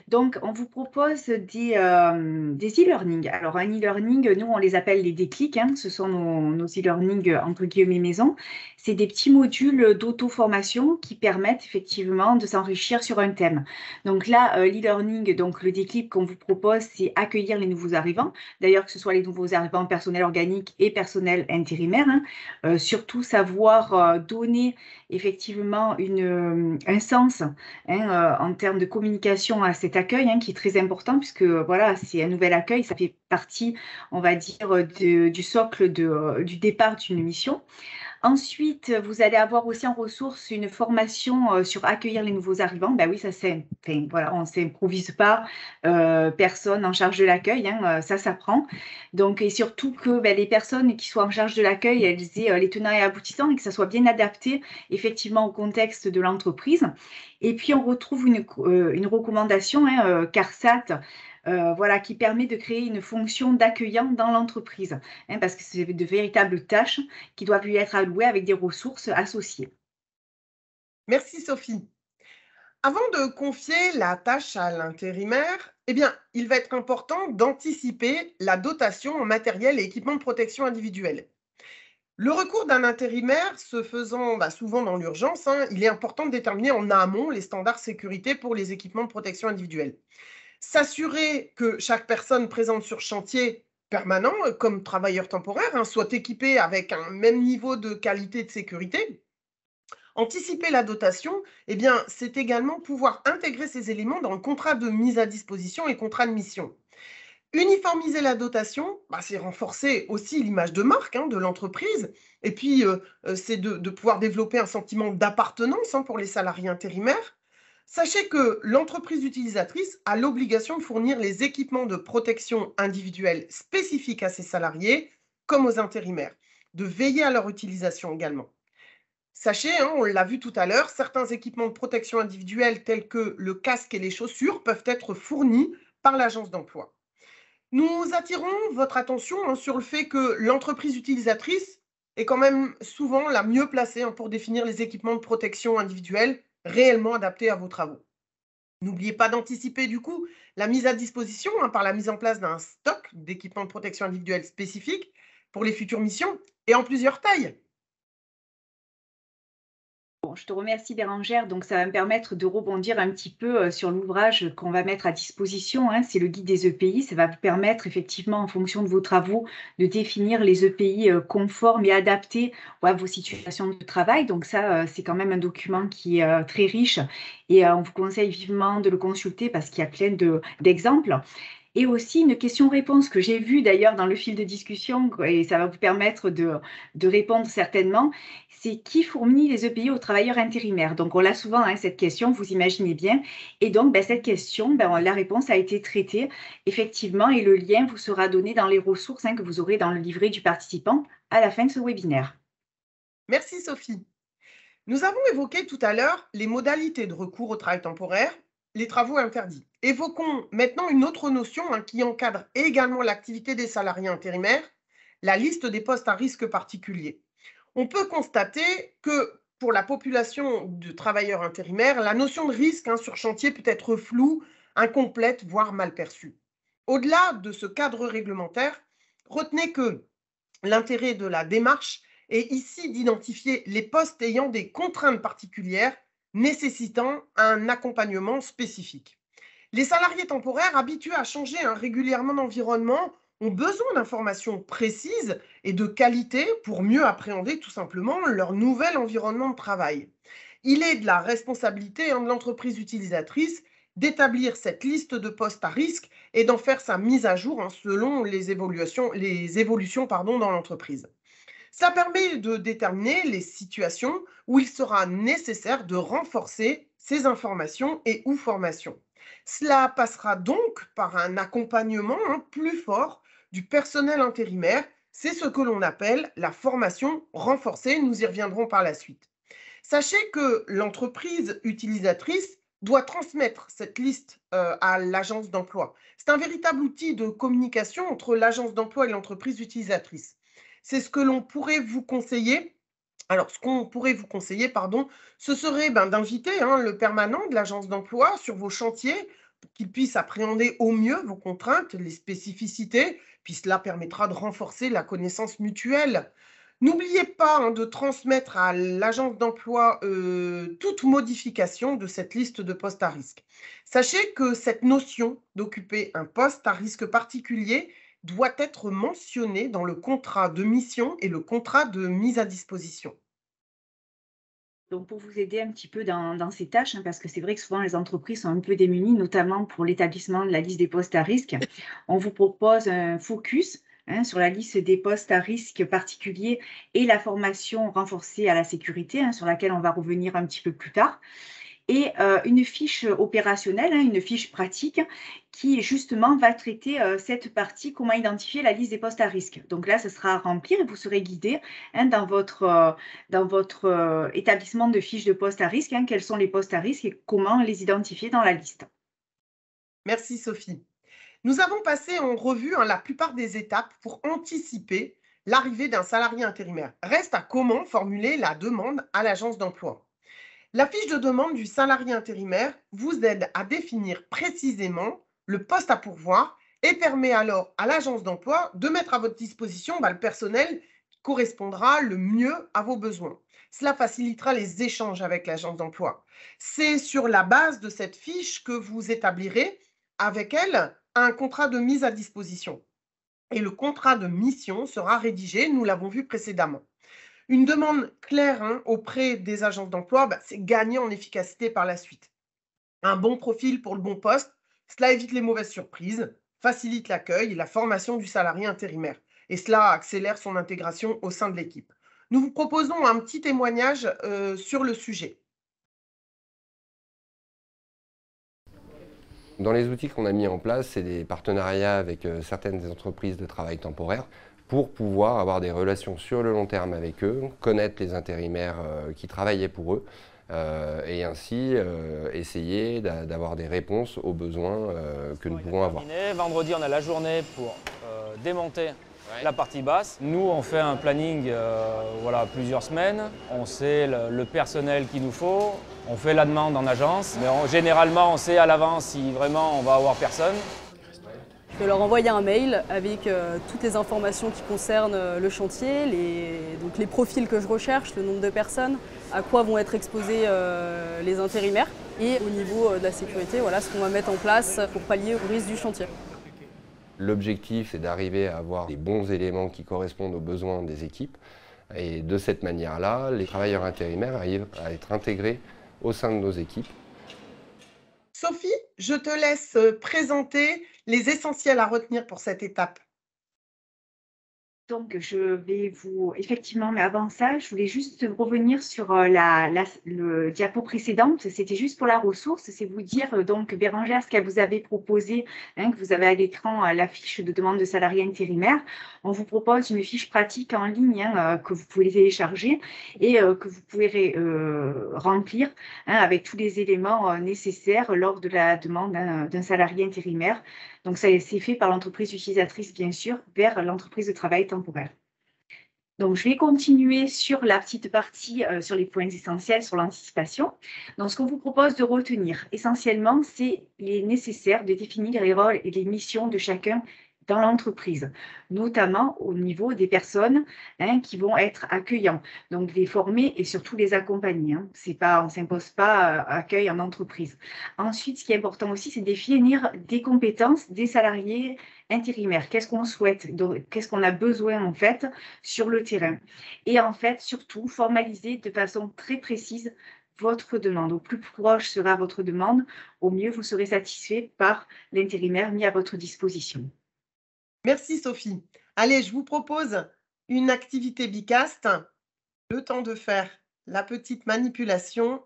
Donc, on vous propose des e-learning. Alors, un e-learning, nous, on les appelle les déclics, hein. Ce sont nos e-learning, entre guillemets, maison. C'est des petits modules d'auto-formation qui permettent effectivement de s'enrichir sur un thème. Donc là, l'e-learning, donc le déclic qu'on vous propose, c'est accueillir les nouveaux arrivants. D'ailleurs, que ce soit les nouveaux arrivants personnel organique et personnel intérimaire, hein. Surtout savoir donner effectivement un sens, hein, en termes de communication à cet accueil, hein, qui est très important puisque voilà, c'est un nouvel accueil, ça fait partie, on va dire, du socle du départ d'une mission. Ensuite, vous allez avoir aussi en ressource une formation sur accueillir les nouveaux arrivants. Ben oui, ça c'est, enfin, voilà, on ne s'improvise pas, personne en charge de l'accueil, hein, ça s'apprend. Donc, et surtout que ben, les personnes qui soient en charge de l'accueil, elles aient les tenants et aboutissants et que ça soit bien adapté effectivement au contexte de l'entreprise. Et puis, on retrouve une recommandation, hein, CARSAT, voilà, qui permet de créer une fonction d'accueillant dans l'entreprise, hein, parce que c'est de véritables tâches qui doivent lui être allouées avec des ressources associées. Merci Sophie. Avant de confier la tâche à l'intérimaire, eh bien, il va être important d'anticiper la dotation en matériel et équipement de protection individuelle. Le recours d'un intérimaire se faisant souvent dans l'urgence, hein, il est important de déterminer en amont les standards sécurité pour les équipements de protection individuelle. S'assurer que chaque personne présente sur chantier permanent, comme travailleur temporaire, hein, soit équipée avec un même niveau de qualité de sécurité. Anticiper la dotation, eh bien, c'est également pouvoir intégrer ces éléments dans le contrat de mise à disposition et contrat de mission. Uniformiser la dotation, c'est renforcer aussi l'image de marque, hein, de l'entreprise, et puis c'est de pouvoir développer un sentiment d'appartenance, hein, pour les salariés intérimaires. Sachez que l'entreprise utilisatrice a l'obligation de fournir les équipements de protection individuelle spécifiques à ses salariés, comme aux intérimaires, de veiller à leur utilisation également. Sachez, hein, on l'a vu tout à l'heure, certains équipements de protection individuelle tels que le casque et les chaussures peuvent être fournis par l'agence d'emploi. Nous attirons votre attention, hein, sur le fait que l'entreprise utilisatrice est quand même souvent la mieux placée, hein, pour définir les équipements de protection individuelle réellement adaptés à vos travaux. N'oubliez pas d'anticiper du coup la mise à disposition, hein, par la mise en place d'un stock d'équipements de protection individuelle spécifiques pour les futures missions et en plusieurs tailles. Bon, je te remercie Bérangère. Donc, ça va me permettre de rebondir un petit peu sur l'ouvrage qu'on va mettre à disposition, hein. C'est le guide des EPI. Ça va vous permettre effectivement, en fonction de vos travaux, de définir les EPI conformes et adaptés à vos situations de travail. Donc, ça, c'est quand même un document qui est très riche et on vous conseille vivement de le consulter parce qu'il y a plein d'exemples. Et aussi une question-réponse que j'ai vue d'ailleurs dans le fil de discussion, et ça va vous permettre de répondre certainement, c'est qui fournit les EPI aux travailleurs intérimaires? Donc on l'a souvent, hein, cette question, vous imaginez bien. Et donc cette question, la réponse a été traitée effectivement et le lien vous sera donné dans les ressources, hein, que vous aurez dans le livret du participant à la fin de ce webinaire. Merci Sophie. Nous avons évoqué tout à l'heure les modalités de recours au travail temporaire, les travaux interdits. Évoquons maintenant une autre notion, hein, qui encadre également l'activité des salariés intérimaires, la liste des postes à risque particulier. On peut constater que pour la population de travailleurs intérimaires, la notion de risque, hein, sur chantier peut être floue, incomplète, voire mal perçue. Au-delà de ce cadre réglementaire, retenez que l'intérêt de la démarche est ici d'identifier les postes ayant des contraintes particulières nécessitant un accompagnement spécifique. Les salariés temporaires habitués à changer, hein, régulièrement d'environnement ont besoin d'informations précises et de qualité pour mieux appréhender tout simplement leur nouvel environnement de travail. Il est de la responsabilité, hein, de l'entreprise utilisatrice d'établir cette liste de postes à risque et d'en faire sa mise à jour, hein, selon les évolutions dans l'entreprise. Ça permet de déterminer les situations où il sera nécessaire de renforcer ces informations et ou formations. Cela passera donc par un accompagnement, hein, plus fort du personnel intérimaire. C'est ce que l'on appelle la formation renforcée. Nous y reviendrons par la suite. Sachez que l'entreprise utilisatrice doit transmettre cette liste à l'agence d'emploi. C'est un véritable outil de communication entre l'agence d'emploi et l'entreprise utilisatrice. C'est ce que l'on pourrait vous conseiller. Alors, ce qu'on pourrait vous conseiller, pardon, ce serait d'inviter, hein, le permanent de l'agence d'emploi sur vos chantiers pour qu'il puisse appréhender au mieux vos contraintes, les spécificités, puis cela permettra de renforcer la connaissance mutuelle. N'oubliez pas, hein, de transmettre à l'agence d'emploi toute modification de cette liste de postes à risque. Sachez que cette notion d'occuper un poste à risque particulier doit être mentionnée dans le contrat de mission et le contrat de mise à disposition. Donc, pour vous aider un petit peu dans ces tâches, hein, parce que c'est vrai que souvent les entreprises sont un peu démunies, notamment pour l'établissement de la liste des postes à risque, on vous propose un focus, hein, sur la liste des postes à risque particuliers et la formation renforcée à la sécurité, hein, sur laquelle on va revenir un petit peu plus tard. Et une fiche opérationnelle, hein, une fiche pratique qui justement va traiter cette partie, comment identifier la liste des postes à risque. Donc là, ce sera à remplir et vous serez guidé, hein, dans votre établissement de fiches de postes à risque, hein, quels sont les postes à risque et comment les identifier dans la liste. Merci Sophie. Nous avons passé en revue, hein, la plupart des étapes pour anticiper l'arrivée d'un salarié intérimaire. Reste à comment formuler la demande à l'agence d'emploi. La fiche de demande du salarié intérimaire vous aide à définir précisément le poste à pourvoir et permet alors à l'agence d'emploi de mettre à votre disposition le personnel qui correspondra le mieux à vos besoins. Cela facilitera les échanges avec l'agence d'emploi. C'est sur la base de cette fiche que vous établirez avec elle un contrat de mise à disposition. Et le contrat de mission sera rédigé, nous l'avons vu précédemment. Une demande claire auprès des agences d'emploi, c'est gagner en efficacité par la suite. Un bon profil pour le bon poste, cela évite les mauvaises surprises, facilite l'accueil et la formation du salarié intérimaire. Et cela accélère son intégration au sein de l'équipe. Nous vous proposons un petit témoignage sur le sujet. Dans les outils qu'on a mis en place, c'est des partenariats avec certaines entreprises de travail temporaire pour pouvoir avoir des relations sur le long terme avec eux, connaître les intérimaires qui travaillaient pour eux et ainsi essayer d'avoir des réponses aux besoins que nous pouvons avoir. Vendredi, on a la journée pour démonter la partie basse. Nous, on fait un planning voilà, plusieurs semaines. On sait le personnel qu'il nous faut. On fait la demande en agence. Mais généralement, on sait à l'avance si vraiment on va avoir personne. Je vais leur envoyer un mail avec toutes les informations qui concernent le chantier, donc les profils que je recherche, le nombre de personnes, à quoi vont être exposés les intérimaires et au niveau de la sécurité, voilà ce qu'on va mettre en place pour pallier au risque du chantier. L'objectif, c'est d'arriver à avoir des bons éléments qui correspondent aux besoins des équipes. Et de cette manière-là, les travailleurs intérimaires arrivent à être intégrés au sein de nos équipes. Sophie, je te laisse présenter les essentiels à retenir pour cette étape. Donc, je vais vous… Effectivement, mais avant ça, je voulais juste revenir sur le diapo précédente. C'était juste pour la ressource. C'est vous dire, donc, Bérangère, ce qu'elle vous avait proposé, que vous avez à l'écran la fiche de demande de salarié intérimaire. On vous propose une fiche pratique en ligne que vous pouvez télécharger et que vous pouvez remplir avec tous les éléments nécessaires lors de la demande d'un salarié intérimaire. Donc, ça c'est fait par l'entreprise utilisatrice, bien sûr, vers l'entreprise de travail temporaire. Donc, je vais continuer sur la petite partie sur les points essentiels, sur l'anticipation. Donc, ce qu'on vous propose de retenir, essentiellement, c'est les nécessaires de définir les rôles et les missions de chacun dans l'entreprise, notamment au niveau des personnes qui vont être accueillants, donc les former et surtout les accompagner. On ne s'impose pas accueil en entreprise. Ensuite, ce qui est important aussi, c'est définir des compétences des salariés intérimaires. Qu'est-ce qu'on souhaite, qu'est-ce qu'on a besoin en fait sur le terrain. Et en fait, surtout, formaliser de façon très précise votre demande. Au plus proche sera votre demande, au mieux vous serez satisfait par l'intérimaire mis à votre disposition. Merci Sophie. Allez, je vous propose une activité Bicast. Le temps de faire la petite manipulation.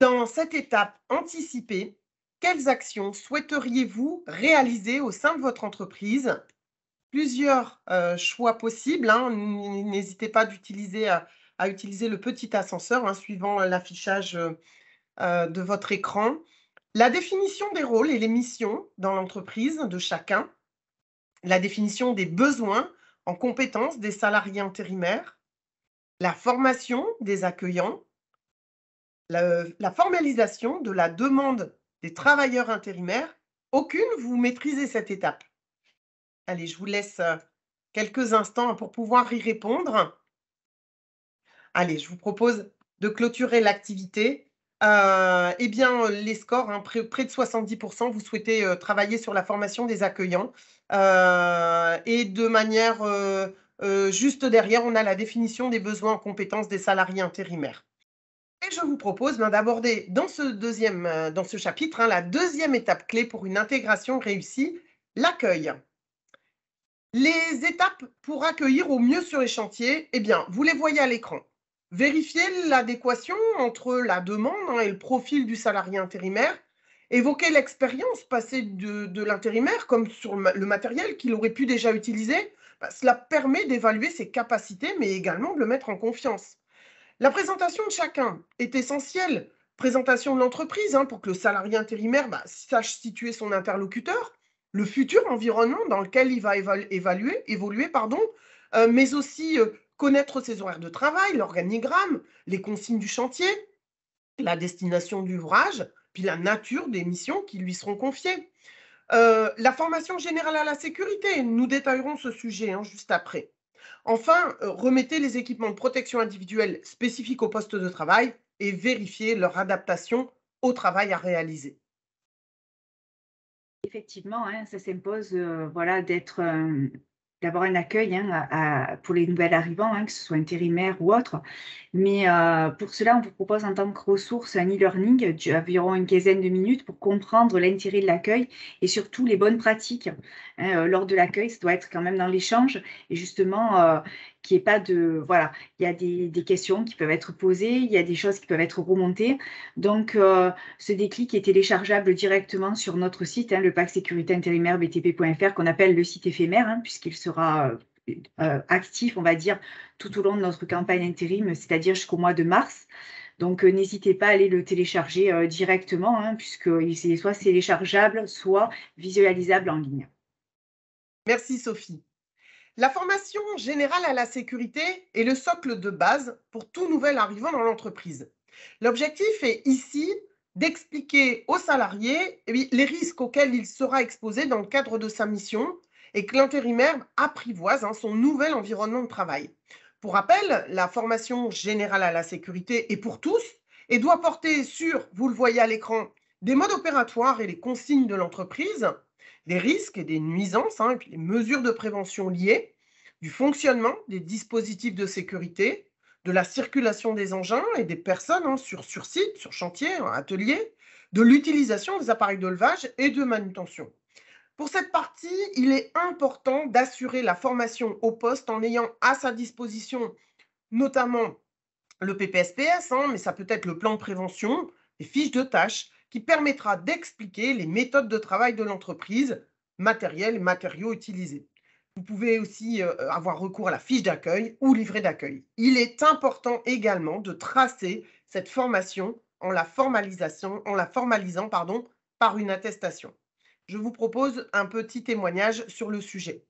Dans cette étape anticipée, quelles actions souhaiteriez-vous réaliser au sein de votre entreprise? Plusieurs choix possibles. N'hésitez pas à utiliser le petit ascenseur suivant l'affichage de votre écran. La définition des rôles et les missions dans l'entreprise de chacun. La définition des besoins en compétences des salariés intérimaires. La formation des accueillants. La formalisation de la demande des travailleurs intérimaires. Aucune, vous maîtrisez cette étape. Allez, je vous laisse quelques instants pour pouvoir y répondre. Allez, je vous propose de clôturer l'activité. Eh bien, les scores, près de 70%, vous souhaitez travailler sur la formation des accueillants. Et de manière juste derrière, on a la définition des besoins en compétences des salariés intérimaires. Et je vous propose d'aborder dans ce chapitre la deuxième étape clé pour une intégration réussie, l'accueil. Les étapes pour accueillir au mieux sur les chantiers, eh bien, vous les voyez à l'écran. Vérifiez l'adéquation entre la demande et le profil du salarié intérimaire. Évoquez l'expérience passée de l'intérimaire, comme sur le matériel qu'il aurait pu déjà utiliser. Cela permet d'évaluer ses capacités, mais également de le mettre en confiance. La présentation de chacun est essentielle. Présentation de l'entreprise pour que le salarié intérimaire sache situer son interlocuteur, le futur environnement dans lequel il va évoluer, mais aussi connaître ses horaires de travail, l'organigramme, les consignes du chantier, la destination de l'ouvrage, puis la nature des missions qui lui seront confiées. La formation générale à la sécurité, nous détaillerons ce sujet juste après. Enfin, remettez les équipements de protection individuelle spécifiques au poste de travail et vérifiez leur adaptation au travail à réaliser. Effectivement, ça s'impose voilà, d'avoir un accueil pour les nouvelles arrivants, que ce soit intérimaires ou autres. Mais pour cela, on vous propose en tant que ressource un e-learning d'environ une quinzaine de minutes pour comprendre l'intérêt de l'accueil et surtout les bonnes pratiques. Lors de l'accueil, ça doit être quand même dans l'échange et justement qu'il n'y ait pas de… Voilà, il y a des questions qui peuvent être posées, il y a des choses qui peuvent être remontées. Donc, ce déclic est téléchargeable directement sur notre site, le pack sécurité intérimaire btp.fr, qu'on appelle le site éphémère, puisqu'il sera actif, on va dire, tout au long de notre campagne intérim, c'est-à-dire jusqu'au mois de mars. Donc, n'hésitez pas à aller le télécharger directement, puisqu'il est soit téléchargeable, soit visualisable en ligne. Merci Sophie. La formation générale à la sécurité est le socle de base pour tout nouvel arrivant dans l'entreprise. L'objectif est ici d'expliquer aux salariés les risques auxquels il sera exposé dans le cadre de sa mission et que l'intérimaire apprivoise son nouvel environnement de travail. Pour rappel, la formation générale à la sécurité est pour tous et doit porter sur, vous le voyez à l'écran, des modes opératoires et les consignes de l'entreprise, des risques et des nuisances, et puis les mesures de prévention liées, du fonctionnement des dispositifs de sécurité, de la circulation des engins et des personnes sur site, sur chantier, atelier, de l'utilisation des appareils de levage et de manutention. Pour cette partie, il est important d'assurer la formation au poste en ayant à sa disposition notamment le PPSPS, mais ça peut être le plan de prévention, les fiches de tâches, qui permettra d'expliquer les méthodes de travail de l'entreprise, matériel et matériaux utilisés. Vous pouvez aussi avoir recours à la fiche d'accueil ou livret d'accueil. Il est important également de tracer cette formation en la formalisant par une attestation. Je vous propose un petit témoignage sur le sujet.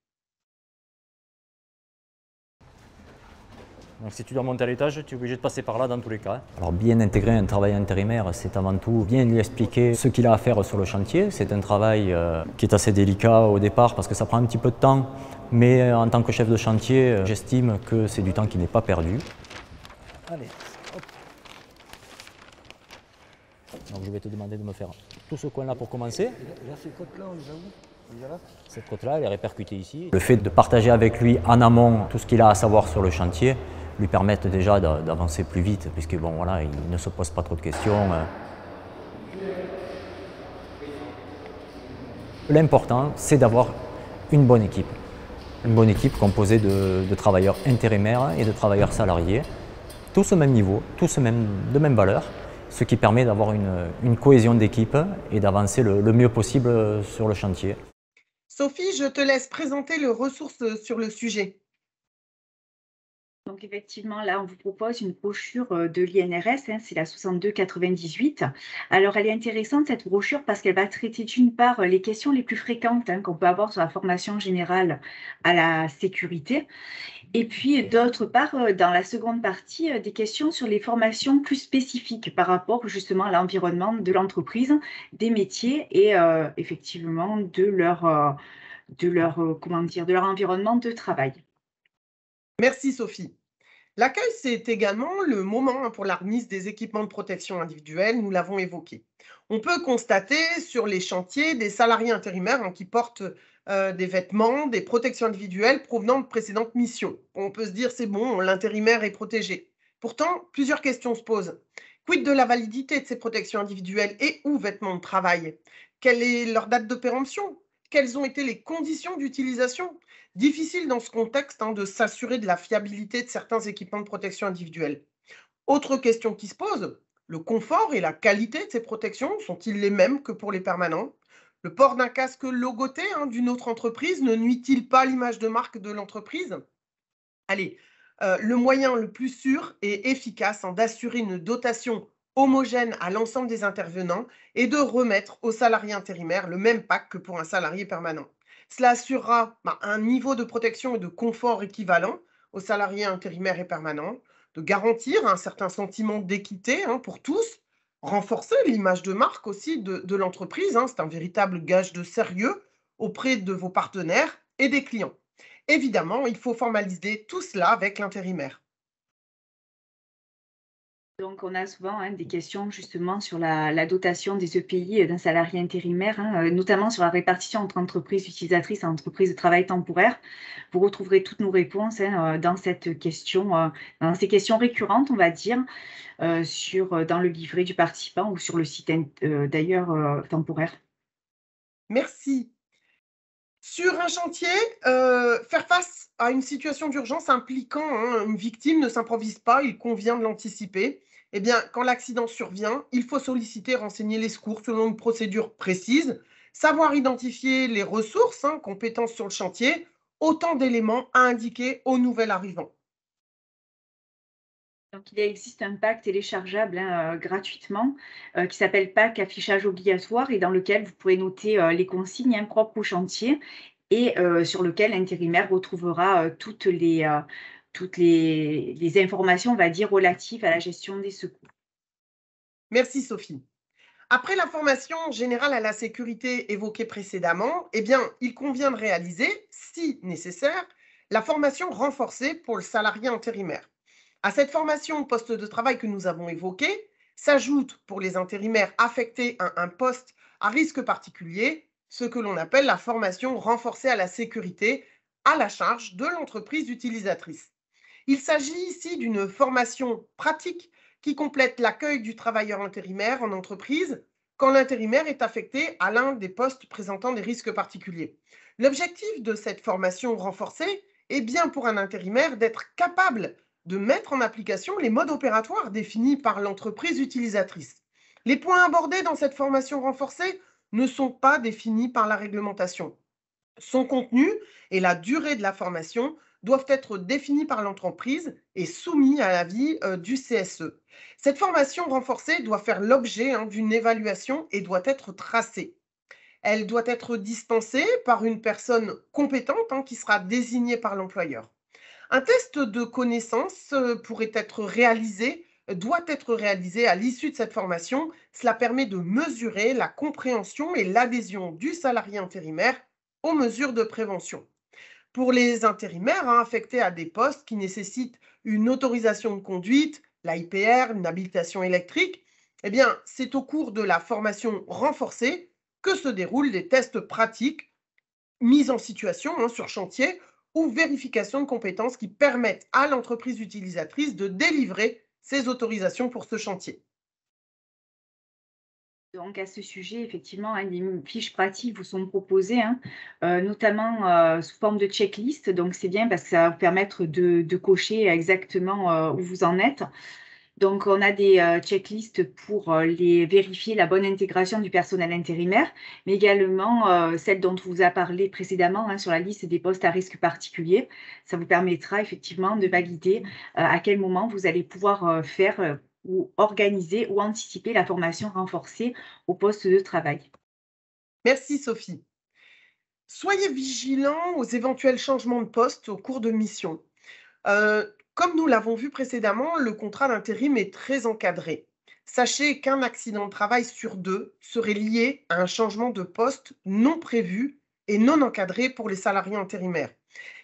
Donc si tu dois monter à l'étage, tu es obligé de passer par là dans tous les cas. Alors bien intégrer un travail intérimaire, c'est avant tout bien lui expliquer ce qu'il a à faire sur le chantier. C'est un travail qui est assez délicat au départ parce que ça prend un petit peu de temps. Mais en tant que chef de chantier, j'estime que c'est du temps qui n'est pas perdu. Allez, hop. Donc je vais te demander de me faire tout ce coin-là pour commencer. Et là, ces côtes-là, on les a où? Là. Cette côte-là, elle est répercutée ici. Le fait de partager avec lui en amont tout ce qu'il a à savoir sur le chantier lui permettent déjà d'avancer plus vite, puisque bon, voilà, il ne se pose pas trop de questions. L'important, c'est d'avoir une bonne équipe. Une bonne équipe composée de travailleurs intérimaires et de travailleurs salariés, tous au même niveau, tous de même valeur, ce qui permet d'avoir une cohésion d'équipe et d'avancer le mieux possible sur le chantier. Sophie, je te laisse présenter les ressources sur le sujet. Donc effectivement, là, on vous propose une brochure de l'INRS, c'est la 6298. Alors, elle est intéressante, cette brochure, parce qu'elle va traiter d'une part les questions les plus fréquentes qu'on peut avoir sur la formation générale à la sécurité, et puis d'autre part, dans la seconde partie, des questions sur les formations plus spécifiques par rapport justement à l'environnement de l'entreprise, des métiers et effectivement de leur environnement de travail. Merci Sophie. L'accueil, c'est également le moment pour la remise des équipements de protection individuelle, nous l'avons évoqué. On peut constater sur les chantiers des salariés intérimaires qui portent des vêtements, des protections individuelles provenant de précédentes missions. On peut se dire c'est bon, l'intérimaire est protégé. Pourtant, plusieurs questions se posent. Quid de la validité de ces protections individuelles et ou vêtements de travail? Quelle est leur date de péremption? Quelles ont été les conditions d'utilisation? Difficile dans ce contexte de s'assurer de la fiabilité de certains équipements de protection individuelle. Autre question qui se pose, le confort et la qualité de ces protections sont-ils les mêmes que pour les permanents? Le port d'un casque logoté d'une autre entreprise ne nuit-il pas à l'image de marque de l'entreprise? Allez, le moyen le plus sûr et efficace d'assurer une dotation homogène à l'ensemble des intervenants et de remettre aux salariés intérimaires le même pack que pour un salarié permanent. Cela assurera un niveau de protection et de confort équivalent aux salariés intérimaires et permanents, de garantir un certain sentiment d'équité pour tous, renforcer l'image de marque aussi de l'entreprise. C'est un véritable gage de sérieux auprès de vos partenaires et des clients. Évidemment, il faut formaliser tout cela avec l'intérimaire. Donc, on a souvent des questions justement sur la dotation des EPI d'un salarié intérimaire, notamment sur la répartition entre entreprises utilisatrices et entreprises de travail temporaire. Vous retrouverez toutes nos réponses dans cette question, dans ces questions récurrentes, on va dire, dans le livret du participant ou sur le site d'ailleurs temporaire. Merci. Sur un chantier, faire face à une situation d'urgence impliquant une victime ne s'improvise pas, il convient de l'anticiper. Eh bien, quand l'accident survient, il faut solliciter, renseigner les secours selon une procédure précise, savoir identifier les ressources, compétences sur le chantier, autant d'éléments à indiquer au nouvel arrivant. Donc, il existe un pack téléchargeable gratuitement qui s'appelle Pack affichage obligatoire et dans lequel vous pourrez noter les consignes propres au chantier et sur lequel l'intérimaire retrouvera toutes les informations, on va dire, relatives à la gestion des secours. Merci Sophie. Après la formation générale à la sécurité évoquée précédemment, eh bien, il convient de réaliser, si nécessaire, la formation renforcée pour le salarié intérimaire. À cette formation au poste de travail que nous avons évoquée, s'ajoute pour les intérimaires affectés à un poste à risque particulier, ce que l'on appelle la formation renforcée à la sécurité à la charge de l'entreprise utilisatrice. Il s'agit ici d'une formation pratique qui complète l'accueil du travailleur intérimaire en entreprise quand l'intérimaire est affecté à l'un des postes présentant des risques particuliers. L'objectif de cette formation renforcée est bien pour un intérimaire d'être capable de mettre en application les modes opératoires définis par l'entreprise utilisatrice. Les points abordés dans cette formation renforcée ne sont pas définis par la réglementation. Son contenu et la durée de la formation doivent être définis par l'entreprise et soumis à l'avis du CSE. Cette formation renforcée doit faire l'objet d'une évaluation et doit être tracée. Elle doit être dispensée par une personne compétente qui sera désignée par l'employeur. Un test de connaissance doit être réalisé à l'issue de cette formation. Cela permet de mesurer la compréhension et l'adhésion du salarié intérimaire aux mesures de prévention. Pour les intérimaires affectés à des postes qui nécessitent une autorisation de conduite, l'AIPR, une habilitation électrique, eh bien, c'est au cours de la formation renforcée que se déroulent des tests pratiques, mise en situation sur chantier ou vérification de compétences qui permettent à l'entreprise utilisatrice de délivrer ses autorisations pour ce chantier. Donc, à ce sujet, effectivement, des fiches pratiques vous sont proposées, notamment sous forme de checklist. Donc, c'est bien parce que ça va vous permettre de cocher exactement où vous en êtes. Donc, on a des checklists pour vérifier la bonne intégration du personnel intérimaire, mais également celle dont on vous a parlé précédemment sur la liste des postes à risque particulier. Ça vous permettra effectivement de valider à quel moment vous allez pouvoir faire ou organiser ou anticiper la formation renforcée au poste de travail. Merci Sophie. Soyez vigilants aux éventuels changements de poste au cours de mission. Comme nous l'avons vu précédemment, le contrat d'intérim est très encadré. Sachez qu'un accident de travail sur 2 serait lié à un changement de poste non prévu et non encadré pour les salariés intérimaires.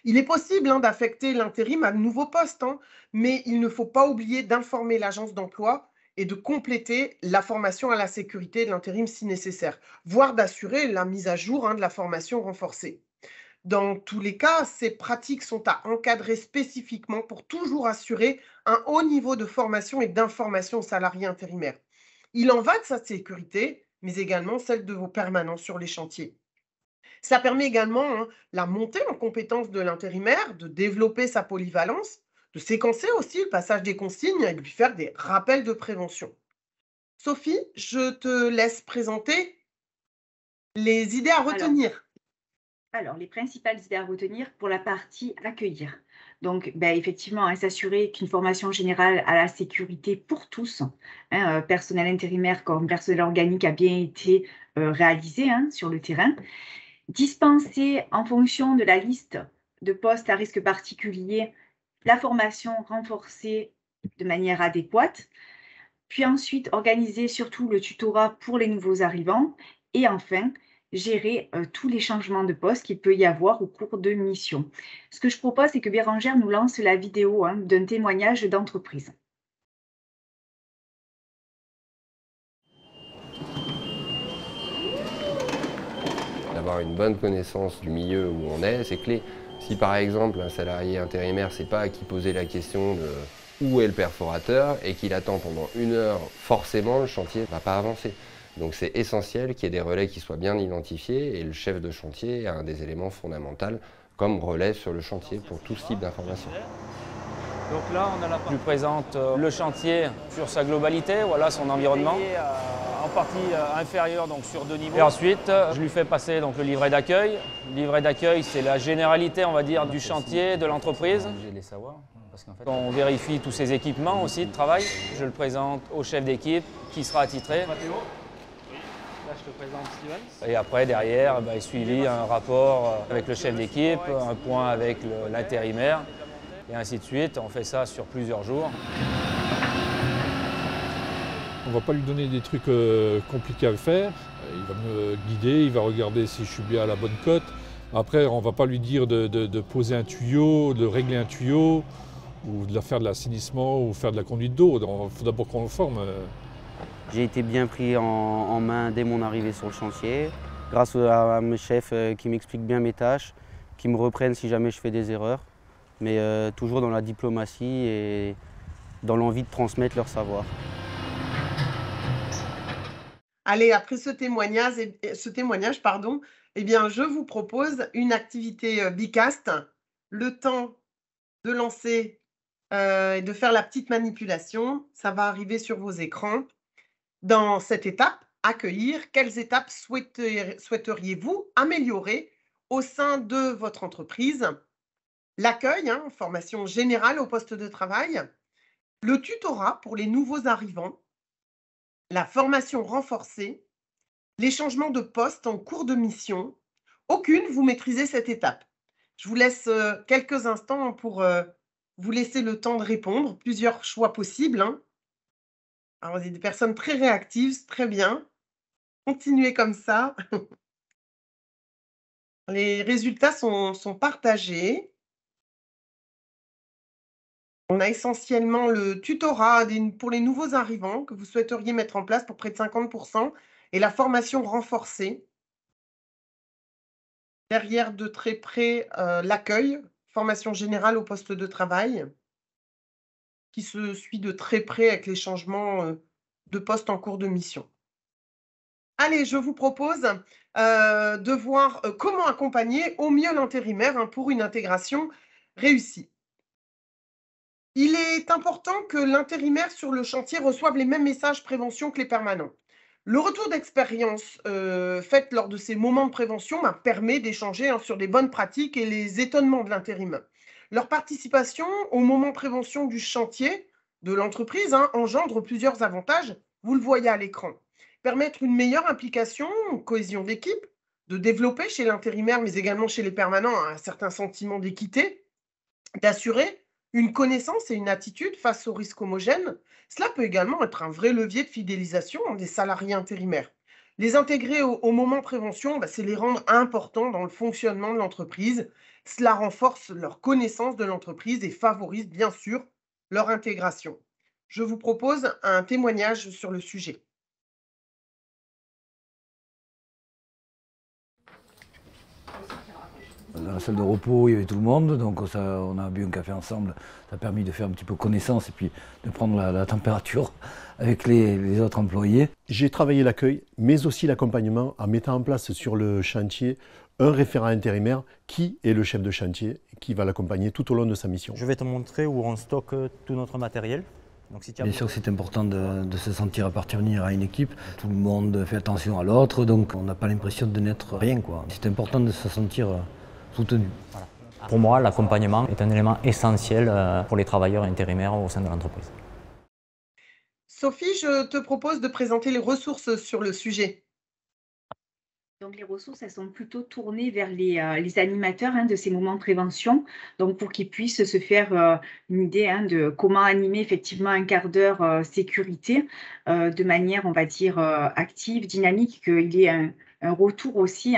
Il est possible d'affecter l'intérim à de nouveaux postes, mais il ne faut pas oublier d'informer l'agence d'emploi et de compléter la formation à la sécurité de l'intérim si nécessaire, voire d'assurer la mise à jour de la formation renforcée. Dans tous les cas, ces pratiques sont à encadrer spécifiquement pour toujours assurer un haut niveau de formation et d'information aux salariés intérimaires. Il en va de sa sécurité, mais également celle de vos permanents sur les chantiers. Ça permet également la montée en compétences de l'intérimaire, de développer sa polyvalence, de séquencer aussi le passage des consignes et de lui faire des rappels de prévention. Sophie, je te laisse présenter les idées à retenir. Alors, les principales idées à retenir pour la partie accueillir. Donc, effectivement, s'assurer qu'une formation générale à la sécurité pour tous, personnel intérimaire comme personnel organique, a bien été réalisée sur le terrain. Dispenser en fonction de la liste de postes à risque particulier la formation renforcée de manière adéquate, puis ensuite organiser surtout le tutorat pour les nouveaux arrivants et enfin gérer tous les changements de poste qu'il peut y avoir au cours de mission. Ce que je propose, c'est que Bérangère nous lance la vidéo d'un témoignage d'entreprise. D'avoir une bonne connaissance du milieu où on est, c'est clé. Si par exemple un salarié intérimaire ne sait pas à qui poser la question de où est le perforateur et qu'il attend pendant 1 heure, forcément le chantier ne va pas avancer. Donc c'est essentiel qu'il y ait des relais qui soient bien identifiés et le chef de chantier a un des éléments fondamentaux comme relais sur le chantier pour tout ce type d'informations. Donc là, je lui présente le chantier sur sa globalité, voilà son environnement. En partie inférieure, donc sur 2 niveaux. Et ensuite, je lui fais passer donc, le livret d'accueil. Le livret d'accueil, c'est la généralité, on va dire, du chantier, de l'entreprise. On vérifie tous ses équipements aussi de travail. Je le présente au chef d'équipe qui sera attitré. Là, je te présente Steven. Et après, derrière, est suivi un rapport avec le chef d'équipe, un point avec l'intérimaire, et ainsi de suite. On fait ça sur plusieurs jours. On ne va pas lui donner des trucs compliqués à faire. Il va me guider, il va regarder si je suis bien à la bonne cote. Après, on ne va pas lui dire de poser un tuyau, de régler un tuyau, ou de faire de l'assainissement, ou faire de la conduite d'eau. Il faut d'abord qu'on le forme. J'ai été bien pris en main dès mon arrivée sur le chantier, grâce à mes chefs qui m'expliquent bien mes tâches, qui me reprennent si jamais je fais des erreurs, mais toujours dans la diplomatie et dans l'envie de transmettre leur savoir. Allez, après ce témoignage, eh bien, je vous propose une activité Bicast, le temps de lancer et de faire la petite manipulation. Ça va arriver sur vos écrans. Dans cette étape, accueillir, quelles étapes souhaiteriez-vous améliorer au sein de votre entreprise? L'accueil, formation générale au poste de travail, le tutorat pour les nouveaux arrivants, la formation renforcée, les changements de poste en cours de mission. Aucune, vous maîtrisez cette étape. Je vous laisse quelques instants pour vous laisser le temps de répondre. Plusieurs choix possibles. Alors, vous êtes des personnes très réactives, très bien. Continuez comme ça. Les résultats sont partagés. On a essentiellement le tutorat pour les nouveaux arrivants que vous souhaiteriez mettre en place pour près de 50% et la formation renforcée. Derrière de très près, l'accueil, formation générale au poste de travail, qui se suit de très près avec les changements de poste en cours de mission. Allez, je vous propose de voir comment accompagner au mieux l'intérimaire pour une intégration réussie. Il est important que l'intérimaire sur le chantier reçoive les mêmes messages prévention que les permanents. Le retour d'expérience fait lors de ces moments de prévention permet d'échanger sur des bonnes pratiques et les étonnements de l'intérim. Leur participation au moment de prévention du chantier de l'entreprise engendre plusieurs avantages, vous le voyez à l'écran. Permettre une meilleure implication, une cohésion d'équipe, de développer chez l'intérimaire, mais également chez les permanents, un certain sentiment d'équité, d'assurer une connaissance et une attitude face aux risques homogènes. Cela peut également être un vrai levier de fidélisation des salariés intérimaires. Les intégrer au moment prévention, c'est les rendre importants dans le fonctionnement de l'entreprise. Cela renforce leur connaissance de l'entreprise et favorise bien sûr leur intégration. Je vous propose un témoignage sur le sujet. Dans la salle de repos, il y avait tout le monde, donc on a bu un café ensemble. Ça a permis de faire un petit peu connaissance et puis de prendre la température avec les autres employés. J'ai travaillé l'accueil, mais aussi l'accompagnement en mettant en place sur le chantier un référent intérimaire qui est le chef de chantier, qui va l'accompagner tout au long de sa mission. Je vais te montrer où on stocke tout notre matériel. Donc, si Bien sûr que c'est important de se sentir appartenir à une équipe. Tout le monde fait attention à l'autre, donc on n'a pas l'impression de n'être rien, quoi. C'est important de se sentir soutenu. Voilà. Pour moi, l'accompagnement est un élément essentiel pour les travailleurs intérimaires au sein de l'entreprise. Sophie, je te propose de présenter les ressources sur le sujet. Donc, les ressources, elles sont plutôt tournées vers les animateurs de ces moments de prévention, donc pour qu'ils puissent se faire une idée de comment animer effectivement un quart d'heure sécurité de manière, on va dire, active, dynamique, qu'il y ait un retour aussi.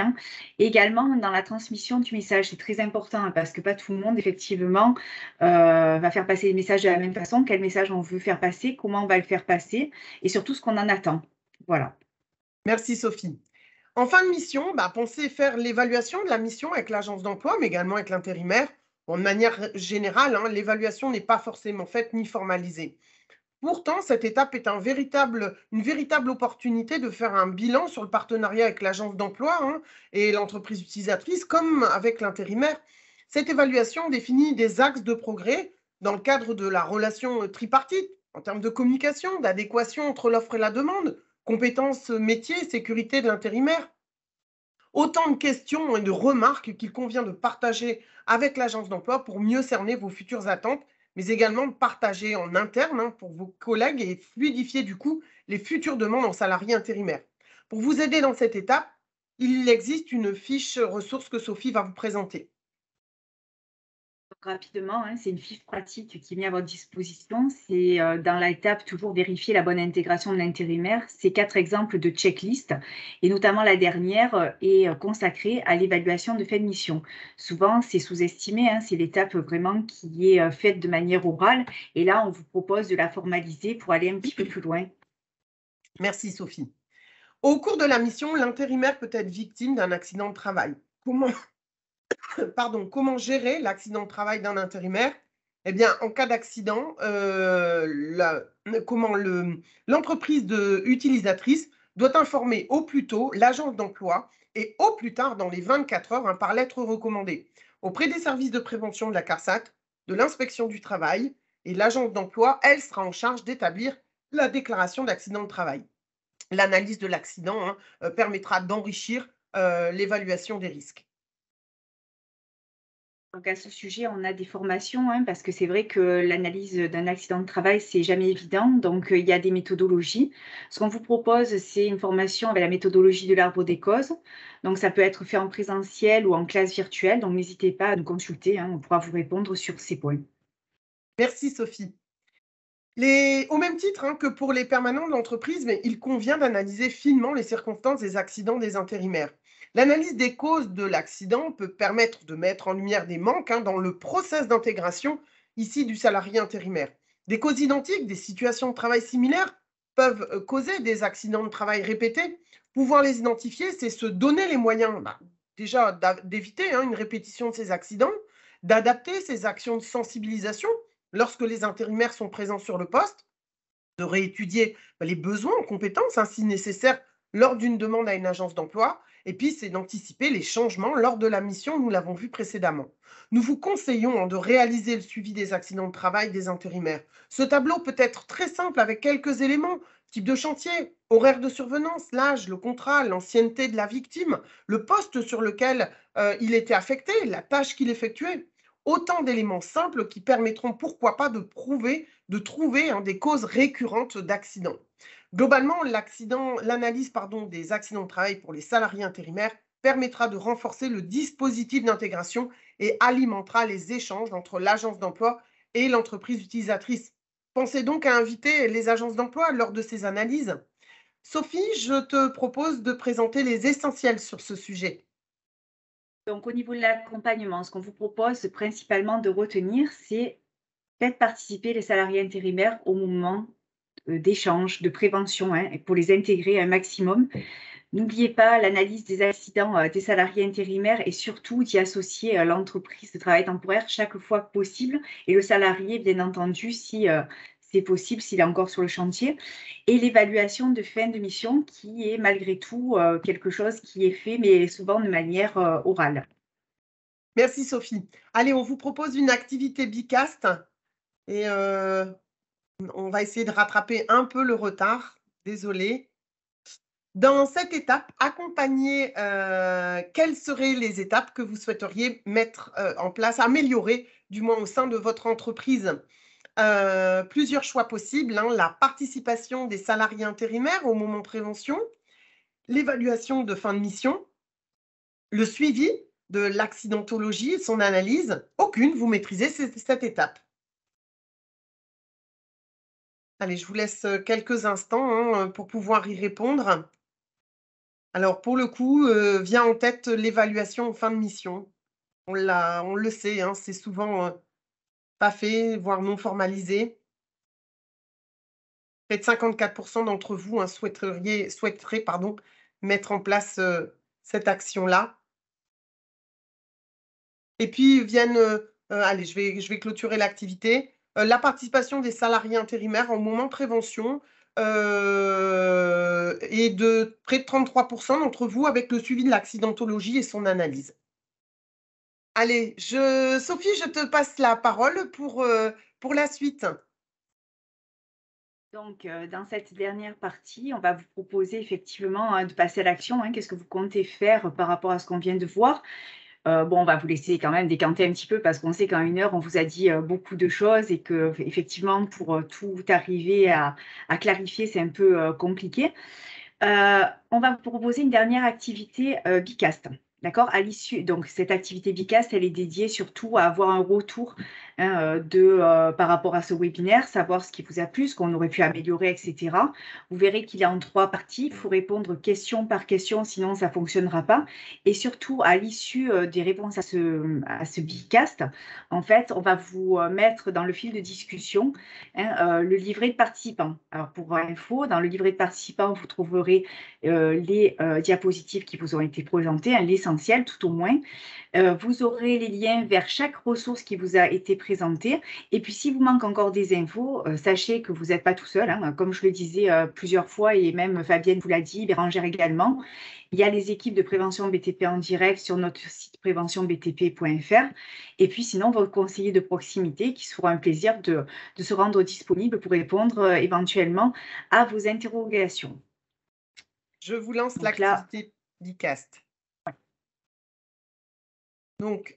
Également, dans la transmission du message, c'est très important parce que pas tout le monde, effectivement, va faire passer les messages de la même façon. Quel message on veut faire passer, comment on va le faire passer et surtout ce qu'on en attend. Voilà. Merci Sophie. En fin de mission, pensez faire l'évaluation de la mission avec l'agence d'emploi, mais également avec l'intérimaire. Bon, de manière générale, l'évaluation n'est pas forcément faite ni formalisée. Pourtant, cette étape est une véritable opportunité de faire un bilan sur le partenariat avec l'agence d'emploi et l'entreprise utilisatrice, comme avec l'intérimaire. Cette évaluation définit des axes de progrès dans le cadre de la relation tripartite, en termes de communication, d'adéquation entre l'offre et la demande, compétences, métiers et sécurité de l'intérimaire. Autant de questions et de remarques qu'il convient de partager avec l'agence d'emploi pour mieux cerner vos futures attentes, mais également de partager en interne pour vos collègues et fluidifier du coup les futures demandes en salariés intérimaires. Pour vous aider dans cette étape, il existe une fiche ressources que Sophie va vous présenter. Rapidement, c'est une fiche pratique qui est mise à votre disposition. C'est dans l'étape toujours vérifier la bonne intégration de l'intérimaire. C'est 4 exemples de checklist et notamment la dernière est consacrée à l'évaluation de fin de mission. Souvent, c'est sous-estimé, c'est l'étape vraiment qui est faite de manière orale et là, on vous propose de la formaliser pour aller un petit peu plus loin. Merci Sophie. Au cours de la mission, l'intérimaire peut être victime d'un accident de travail. Comment gérer l'accident de travail d'un intérimaire? Eh bien, en cas d'accident, l'entreprise utilisatrice doit informer au plus tôt l'agence d'emploi et au plus tard dans les 24 heures par lettre recommandée auprès des services de prévention de la CARSAT, de l'inspection du travail et l'agence d'emploi, elle sera en charge d'établir la déclaration d'accident de travail. L'analyse de l'accident permettra d'enrichir l'évaluation des risques. Donc à ce sujet, on a des formations parce que c'est vrai que l'analyse d'un accident de travail, c'est jamais évident. Donc il y a des méthodologies. Ce qu'on vous propose, c'est une formation avec la méthodologie de l'arbre des causes. Donc ça peut être fait en présentiel ou en classe virtuelle. Donc n'hésitez pas à nous consulter, on pourra vous répondre sur ces points. Merci Sophie. Au même titre que pour les permanents de l'entreprise, mais il convient d'analyser finement les circonstances des accidents des intérimaires. L'analyse des causes de l'accident peut permettre de mettre en lumière des manques dans le process d'intégration ici du salarié intérimaire. Des causes identiques, des situations de travail similaires peuvent causer des accidents de travail répétés. Pouvoir les identifier, c'est se donner les moyens déjà d'éviter une répétition de ces accidents, d'adapter ces actions de sensibilisation lorsque les intérimaires sont présents sur le poste, de réétudier les besoins en compétences si nécessaire lors d'une demande à une agence d'emploi, et puis c'est d'anticiper les changements lors de la mission, nous l'avons vu précédemment. Nous vous conseillons de réaliser le suivi des accidents de travail des intérimaires. Ce tableau peut être très simple avec quelques éléments, type de chantier, horaire de survenance, l'âge, le contrat, l'ancienneté de la victime, le poste sur lequel il était affecté, la tâche qu'il effectuait. Autant d'éléments simples qui permettront, pourquoi pas, de trouver des causes récurrentes d'accidents. Globalement, l'analyse des accidents de travail pour les salariés intérimaires permettra de renforcer le dispositif d'intégration et alimentera les échanges entre l'agence d'emploi et l'entreprise utilisatrice. Pensez donc à inviter les agences d'emploi lors de ces analyses. Sophie, je te propose de présenter les essentiels sur ce sujet. Donc, au niveau de l'accompagnement, ce qu'on vous propose principalement de retenir, c'est faites participer les salariés intérimaires au moment d'échange, de prévention, pour les intégrer un maximum. N'oubliez pas l'analyse des accidents des salariés intérimaires et surtout d'y associer l'entreprise de travail temporaire chaque fois que possible et le salarié, bien entendu, si c'est possible, s'il est encore sur le chantier. Et l'évaluation de fin de mission qui est malgré tout quelque chose qui est fait, mais souvent de manière orale. Merci Sophie. Allez, on vous propose une activité Bicast et on va essayer de rattraper un peu le retard. Désolée. Dans cette étape, accompagner, quelles seraient les étapes que vous souhaiteriez mettre en place, améliorer du moins au sein de votre entreprise? Plusieurs choix possibles, la participation des salariés intérimaires au moment prévention, l'évaluation de fin de mission, Le suivi de l'accidentologie et son analyse, aucune, vous maîtrisez cette étape. Allez, je vous laisse quelques instants hein, pour pouvoir y répondre. Alors, pour le coup, vient en tête l'évaluation en fin de mission. On le sait, hein, c'est souvent pas fait, voire non formalisé. Près de 54% d'entre vous hein, souhaiteraient mettre en place cette action-là. Et puis viennent, allez, je vais clôturer l'activité. La participation des salariés intérimaires en moment de prévention est de près de 33% d'entre vous avec le suivi de l'accidentologie et son analyse. Allez, Sophie, je te passe la parole pour la suite. Donc, dans cette dernière partie, on va vous proposer effectivement hein, de passer à l'action. Hein. Qu'est-ce que vous comptez faire par rapport à ce qu'on vient de voir? Bon, on va vous laisser quand même décanter un petit peu parce qu'on sait qu'en 1 heure, on vous a dit beaucoup de choses et que effectivement, pour tout arriver à clarifier, c'est un peu compliqué. On va vous proposer une dernière activité Bicast. D'accord? À l'issue, donc cette activité Bicast, elle est dédiée surtout à avoir un retour hein, par rapport à ce webinaire, savoir ce qui vous a plu, ce qu'on aurait pu améliorer, etc. Vous verrez qu'il est en 3 parties. Il faut répondre question par question, sinon ça ne fonctionnera pas. Et surtout, à l'issue des réponses à ce Bicast, en fait, on va vous mettre dans le fil de discussion hein, le livret de participants. Alors, pour info, dans le livret de participants, vous trouverez les diapositives qui vous ont été présentées, hein, l'essentiel tout au moins. Vous aurez les liens vers chaque ressource qui vous a été présentée. Et puis, si vous manque encore des infos, sachez que vous n'êtes pas tout seul. Hein. Comme je le disais plusieurs fois, et même Fabienne vous l'a dit, Bérangère également, il y a les équipes de prévention BTP en direct sur notre site préventionbtp.fr. Et puis, sinon, vos conseillers de proximité qui se feront un plaisir de se rendre disponibles pour répondre éventuellement à vos interrogations. Je vous lance l'activité Bicast. Donc,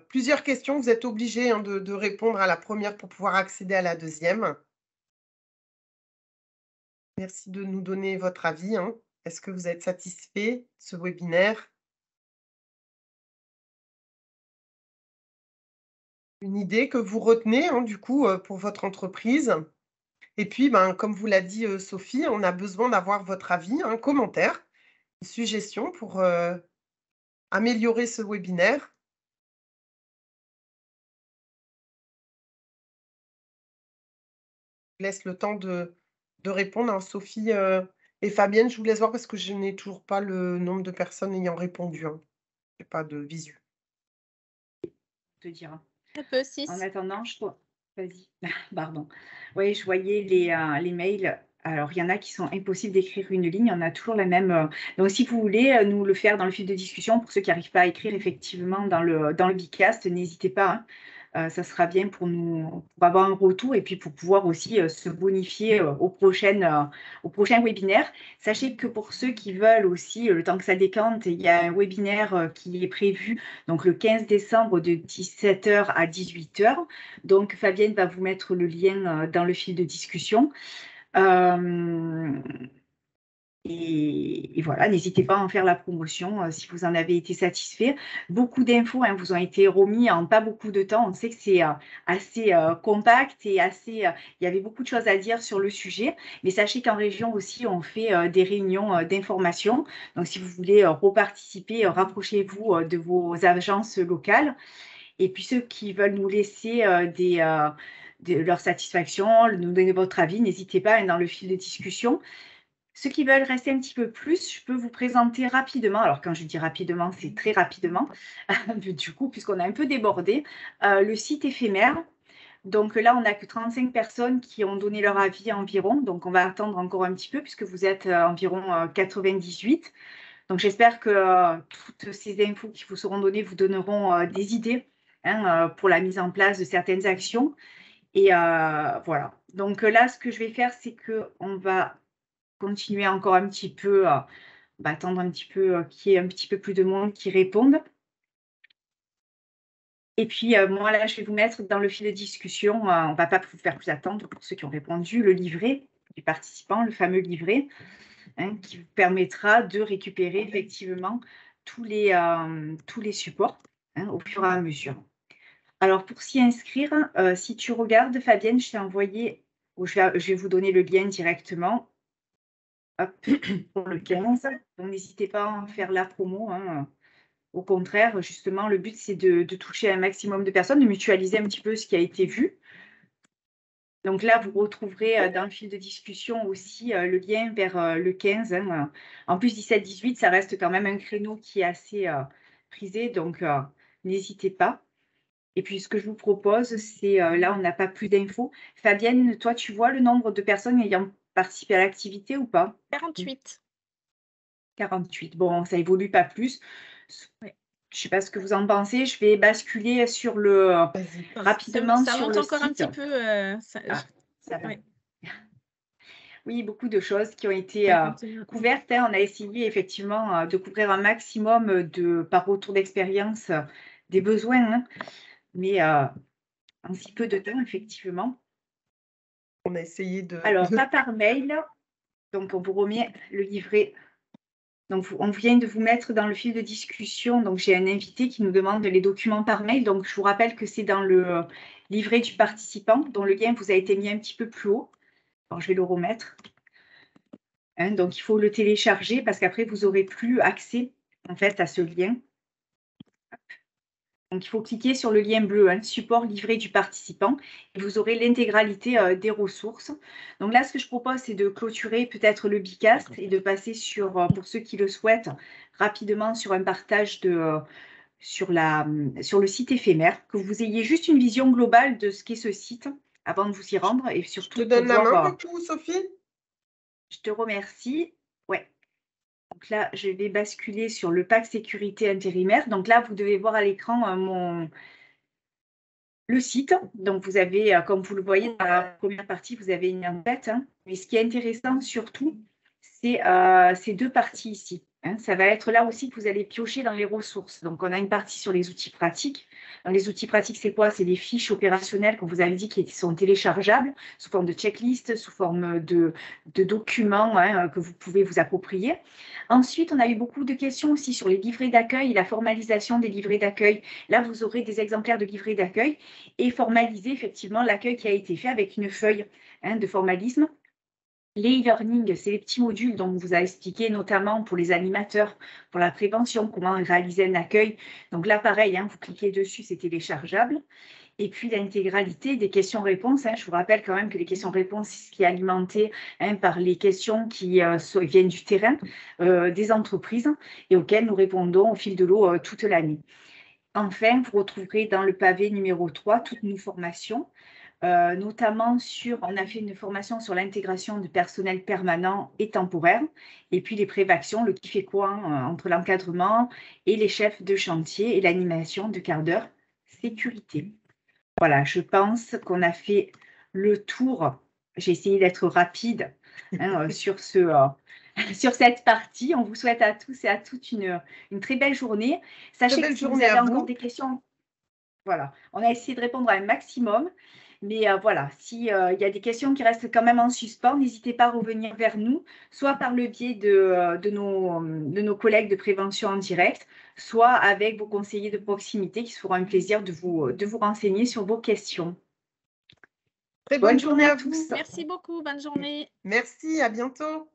plusieurs questions. Vous êtes obligés hein, de répondre à la première pour pouvoir accéder à la deuxième. Merci de nous donner votre avis. Hein. Est-ce que vous êtes satisfait de ce webinaire? Une idée que vous retenez, hein, du coup, pour votre entreprise? Et puis, ben, comme vous l'a dit Sophie, on a besoin d'avoir votre avis, un commentaire, une suggestion pour améliorer ce webinaire. Je vous laisse le temps de répondre. Hein. Sophie et Fabienne, je vous laisse voir parce que je n'ai toujours pas le nombre de personnes ayant répondu. Hein. Je n'ai pas de visu. Te dira. Un peu 6. En attendant, vas-y, pardon. Oui, je voyais les mails. Alors, il y en a qui sont impossibles d'écrire une ligne. On a toujours la même. Donc, si vous voulez nous le faire dans le fil de discussion, pour ceux qui n'arrivent pas à écrire effectivement dans le Bicast, n'hésitez pas. Hein. Ça sera bien pour avoir un retour et puis pour pouvoir aussi se bonifier au prochain webinaire. Sachez que pour ceux qui veulent aussi, le temps que ça décante, il y a un webinaire qui est prévu donc le 15 décembre de 17h à 18h. Donc, Fabienne va vous mettre le lien dans le fil de discussion. Et voilà, n'hésitez pas à en faire la promotion si vous en avez été satisfait. Beaucoup d'infos hein, vous ont été remis en pas beaucoup de temps. On sait que c'est assez compact et il y avait beaucoup de choses à dire sur le sujet. Mais sachez qu'en région aussi, on fait des réunions d'information. Donc, si vous voulez reparticiper, rapprochez-vous de vos agences locales. Et puis, ceux qui veulent nous laisser leur satisfaction, nous donner votre avis, n'hésitez pas hein, dans le fil de discussion. Ceux qui veulent rester un petit peu plus, je peux vous présenter rapidement, alors quand je dis rapidement, c'est très rapidement, du coup, puisqu'on a un peu débordé, le site éphémère. Donc là, on n'a que 35 personnes qui ont donné leur avis environ, donc on va attendre encore un petit peu puisque vous êtes environ 98. Donc j'espère que toutes ces infos qui vous seront données vous donneront des idées hein, pour la mise en place de certaines actions. Et voilà. Donc là, ce que je vais faire, c'est qu'on va continuer encore un petit peu, attendre un petit peu qu'il y ait un petit peu plus de monde qui répondent. Et puis, moi, là, je vais vous mettre dans le fil de discussion, on ne va pas vous faire plus attendre pour ceux qui ont répondu, le livret du participant, le fameux livret, hein, qui vous permettra de récupérer effectivement tous les supports au fur et à mesure. Alors, pour s'y inscrire, si tu regardes, Fabienne, je t'ai envoyé, je vais vous donner le lien directement. Hop, pour le 15. Donc, n'hésitez pas à faire la promo. Au contraire, justement, le but, c'est de toucher un maximum de personnes, de mutualiser un petit peu ce qui a été vu. Donc là, vous retrouverez dans le fil de discussion aussi le lien vers le 15. En plus, 17-18, ça reste quand même un créneau qui est assez prisé, donc n'hésitez pas. Et puis, ce que je vous propose, c'est, là, on n'a pas plus d'infos. Fabienne, toi, tu vois le nombre de personnes ayant participé à l'activité ou pas? 48. 48. Bon, ça évolue pas plus. Ouais. Je ne sais pas ce que vous en pensez. Je vais basculer sur le rapidement ça sur monte le encore site. un petit peu. Ça va. Ouais. Oui, beaucoup de choses qui ont été couvertes. On a essayé effectivement de couvrir un maximum par retour d'expérience des besoins, mais en si peu de temps, effectivement. On a essayé de... Alors, pas par mail. Donc, on vous remet le livret. Donc, on vient de vous mettre dans le fil de discussion. Donc, j'ai un invité qui nous demande les documents par mail. Donc, je vous rappelle que c'est dans le livret du participant, dont le lien vous a été mis un petit peu plus haut. Alors, je vais le remettre. Donc, il faut le télécharger parce qu'après, vous n'aurez plus accès en fait à ce lien. Donc, il faut cliquer sur le lien bleu, support livret du participant, et vous aurez l'intégralité des ressources. Donc là, ce que je propose, c'est de clôturer peut-être le Bicast et de passer sur, pour ceux qui le souhaitent, rapidement sur un partage sur le site éphémère, que vous ayez juste une vision globale de ce qu'est ce site avant de vous y rendre. Et surtout, je te donne la main beaucoup, Sophie. Je te remercie. Ouais. Donc là, je vais basculer sur le pack sécurité intérimaire. Donc là, vous devez voir à l'écran le site. Donc, vous avez, comme vous le voyez dans la première partie, vous avez une en-tête. Mais ce qui est intéressant surtout, c'est ces deux parties ici. Ça va être là aussi que vous allez piocher dans les ressources. Donc, on a une partie sur les outils pratiques. Dans les outils pratiques, c'est quoi? C'est les fiches opérationnelles, comme vous avez dit, qui sont téléchargeables sous forme de checklist, sous forme de documents que vous pouvez vous approprier. Ensuite, on a eu beaucoup de questions aussi sur les livrets d'accueil, la formalisation des livrets d'accueil. Là, vous aurez des exemplaires de livrets d'accueil et formaliser effectivement l'accueil qui a été fait avec une feuille de formalisme. Les e-learning, c'est les petits modules dont on vous a expliqué, notamment pour les animateurs, pour la prévention, comment réaliser un accueil. Donc là, pareil, vous cliquez dessus, c'est téléchargeable. Et puis l'intégralité des questions-réponses. Je vous rappelle quand même que les questions-réponses, c'est ce qui est alimenté par les questions qui viennent du terrain, des entreprises, et auxquelles nous répondons au fil de l'eau toute l'année. Enfin, vous retrouverez dans le pavé numéro 3 toutes nos formations. Notamment on a fait une formation sur l'intégration du personnel permanent et temporaire, et puis les prévations, le qui fait quoi entre l'encadrement et les chefs de chantier et l'animation de quart d'heure sécurité. Voilà, je pense qu'on a fait le tour. J'ai essayé d'être rapide sur cette partie. On vous souhaite à tous et à toutes une très belle journée. Sachez que si vous avez encore des questions, voilà, on a essayé de répondre à un maximum. Mais voilà, s'il y a des questions qui restent quand même en suspens, n'hésitez pas à revenir vers nous, soit par le biais de nos collègues de prévention en direct, soit avec vos conseillers de proximité qui se feront un plaisir de vous renseigner sur vos questions. Très bonne journée à tous. Merci beaucoup, bonne journée. Merci, à bientôt.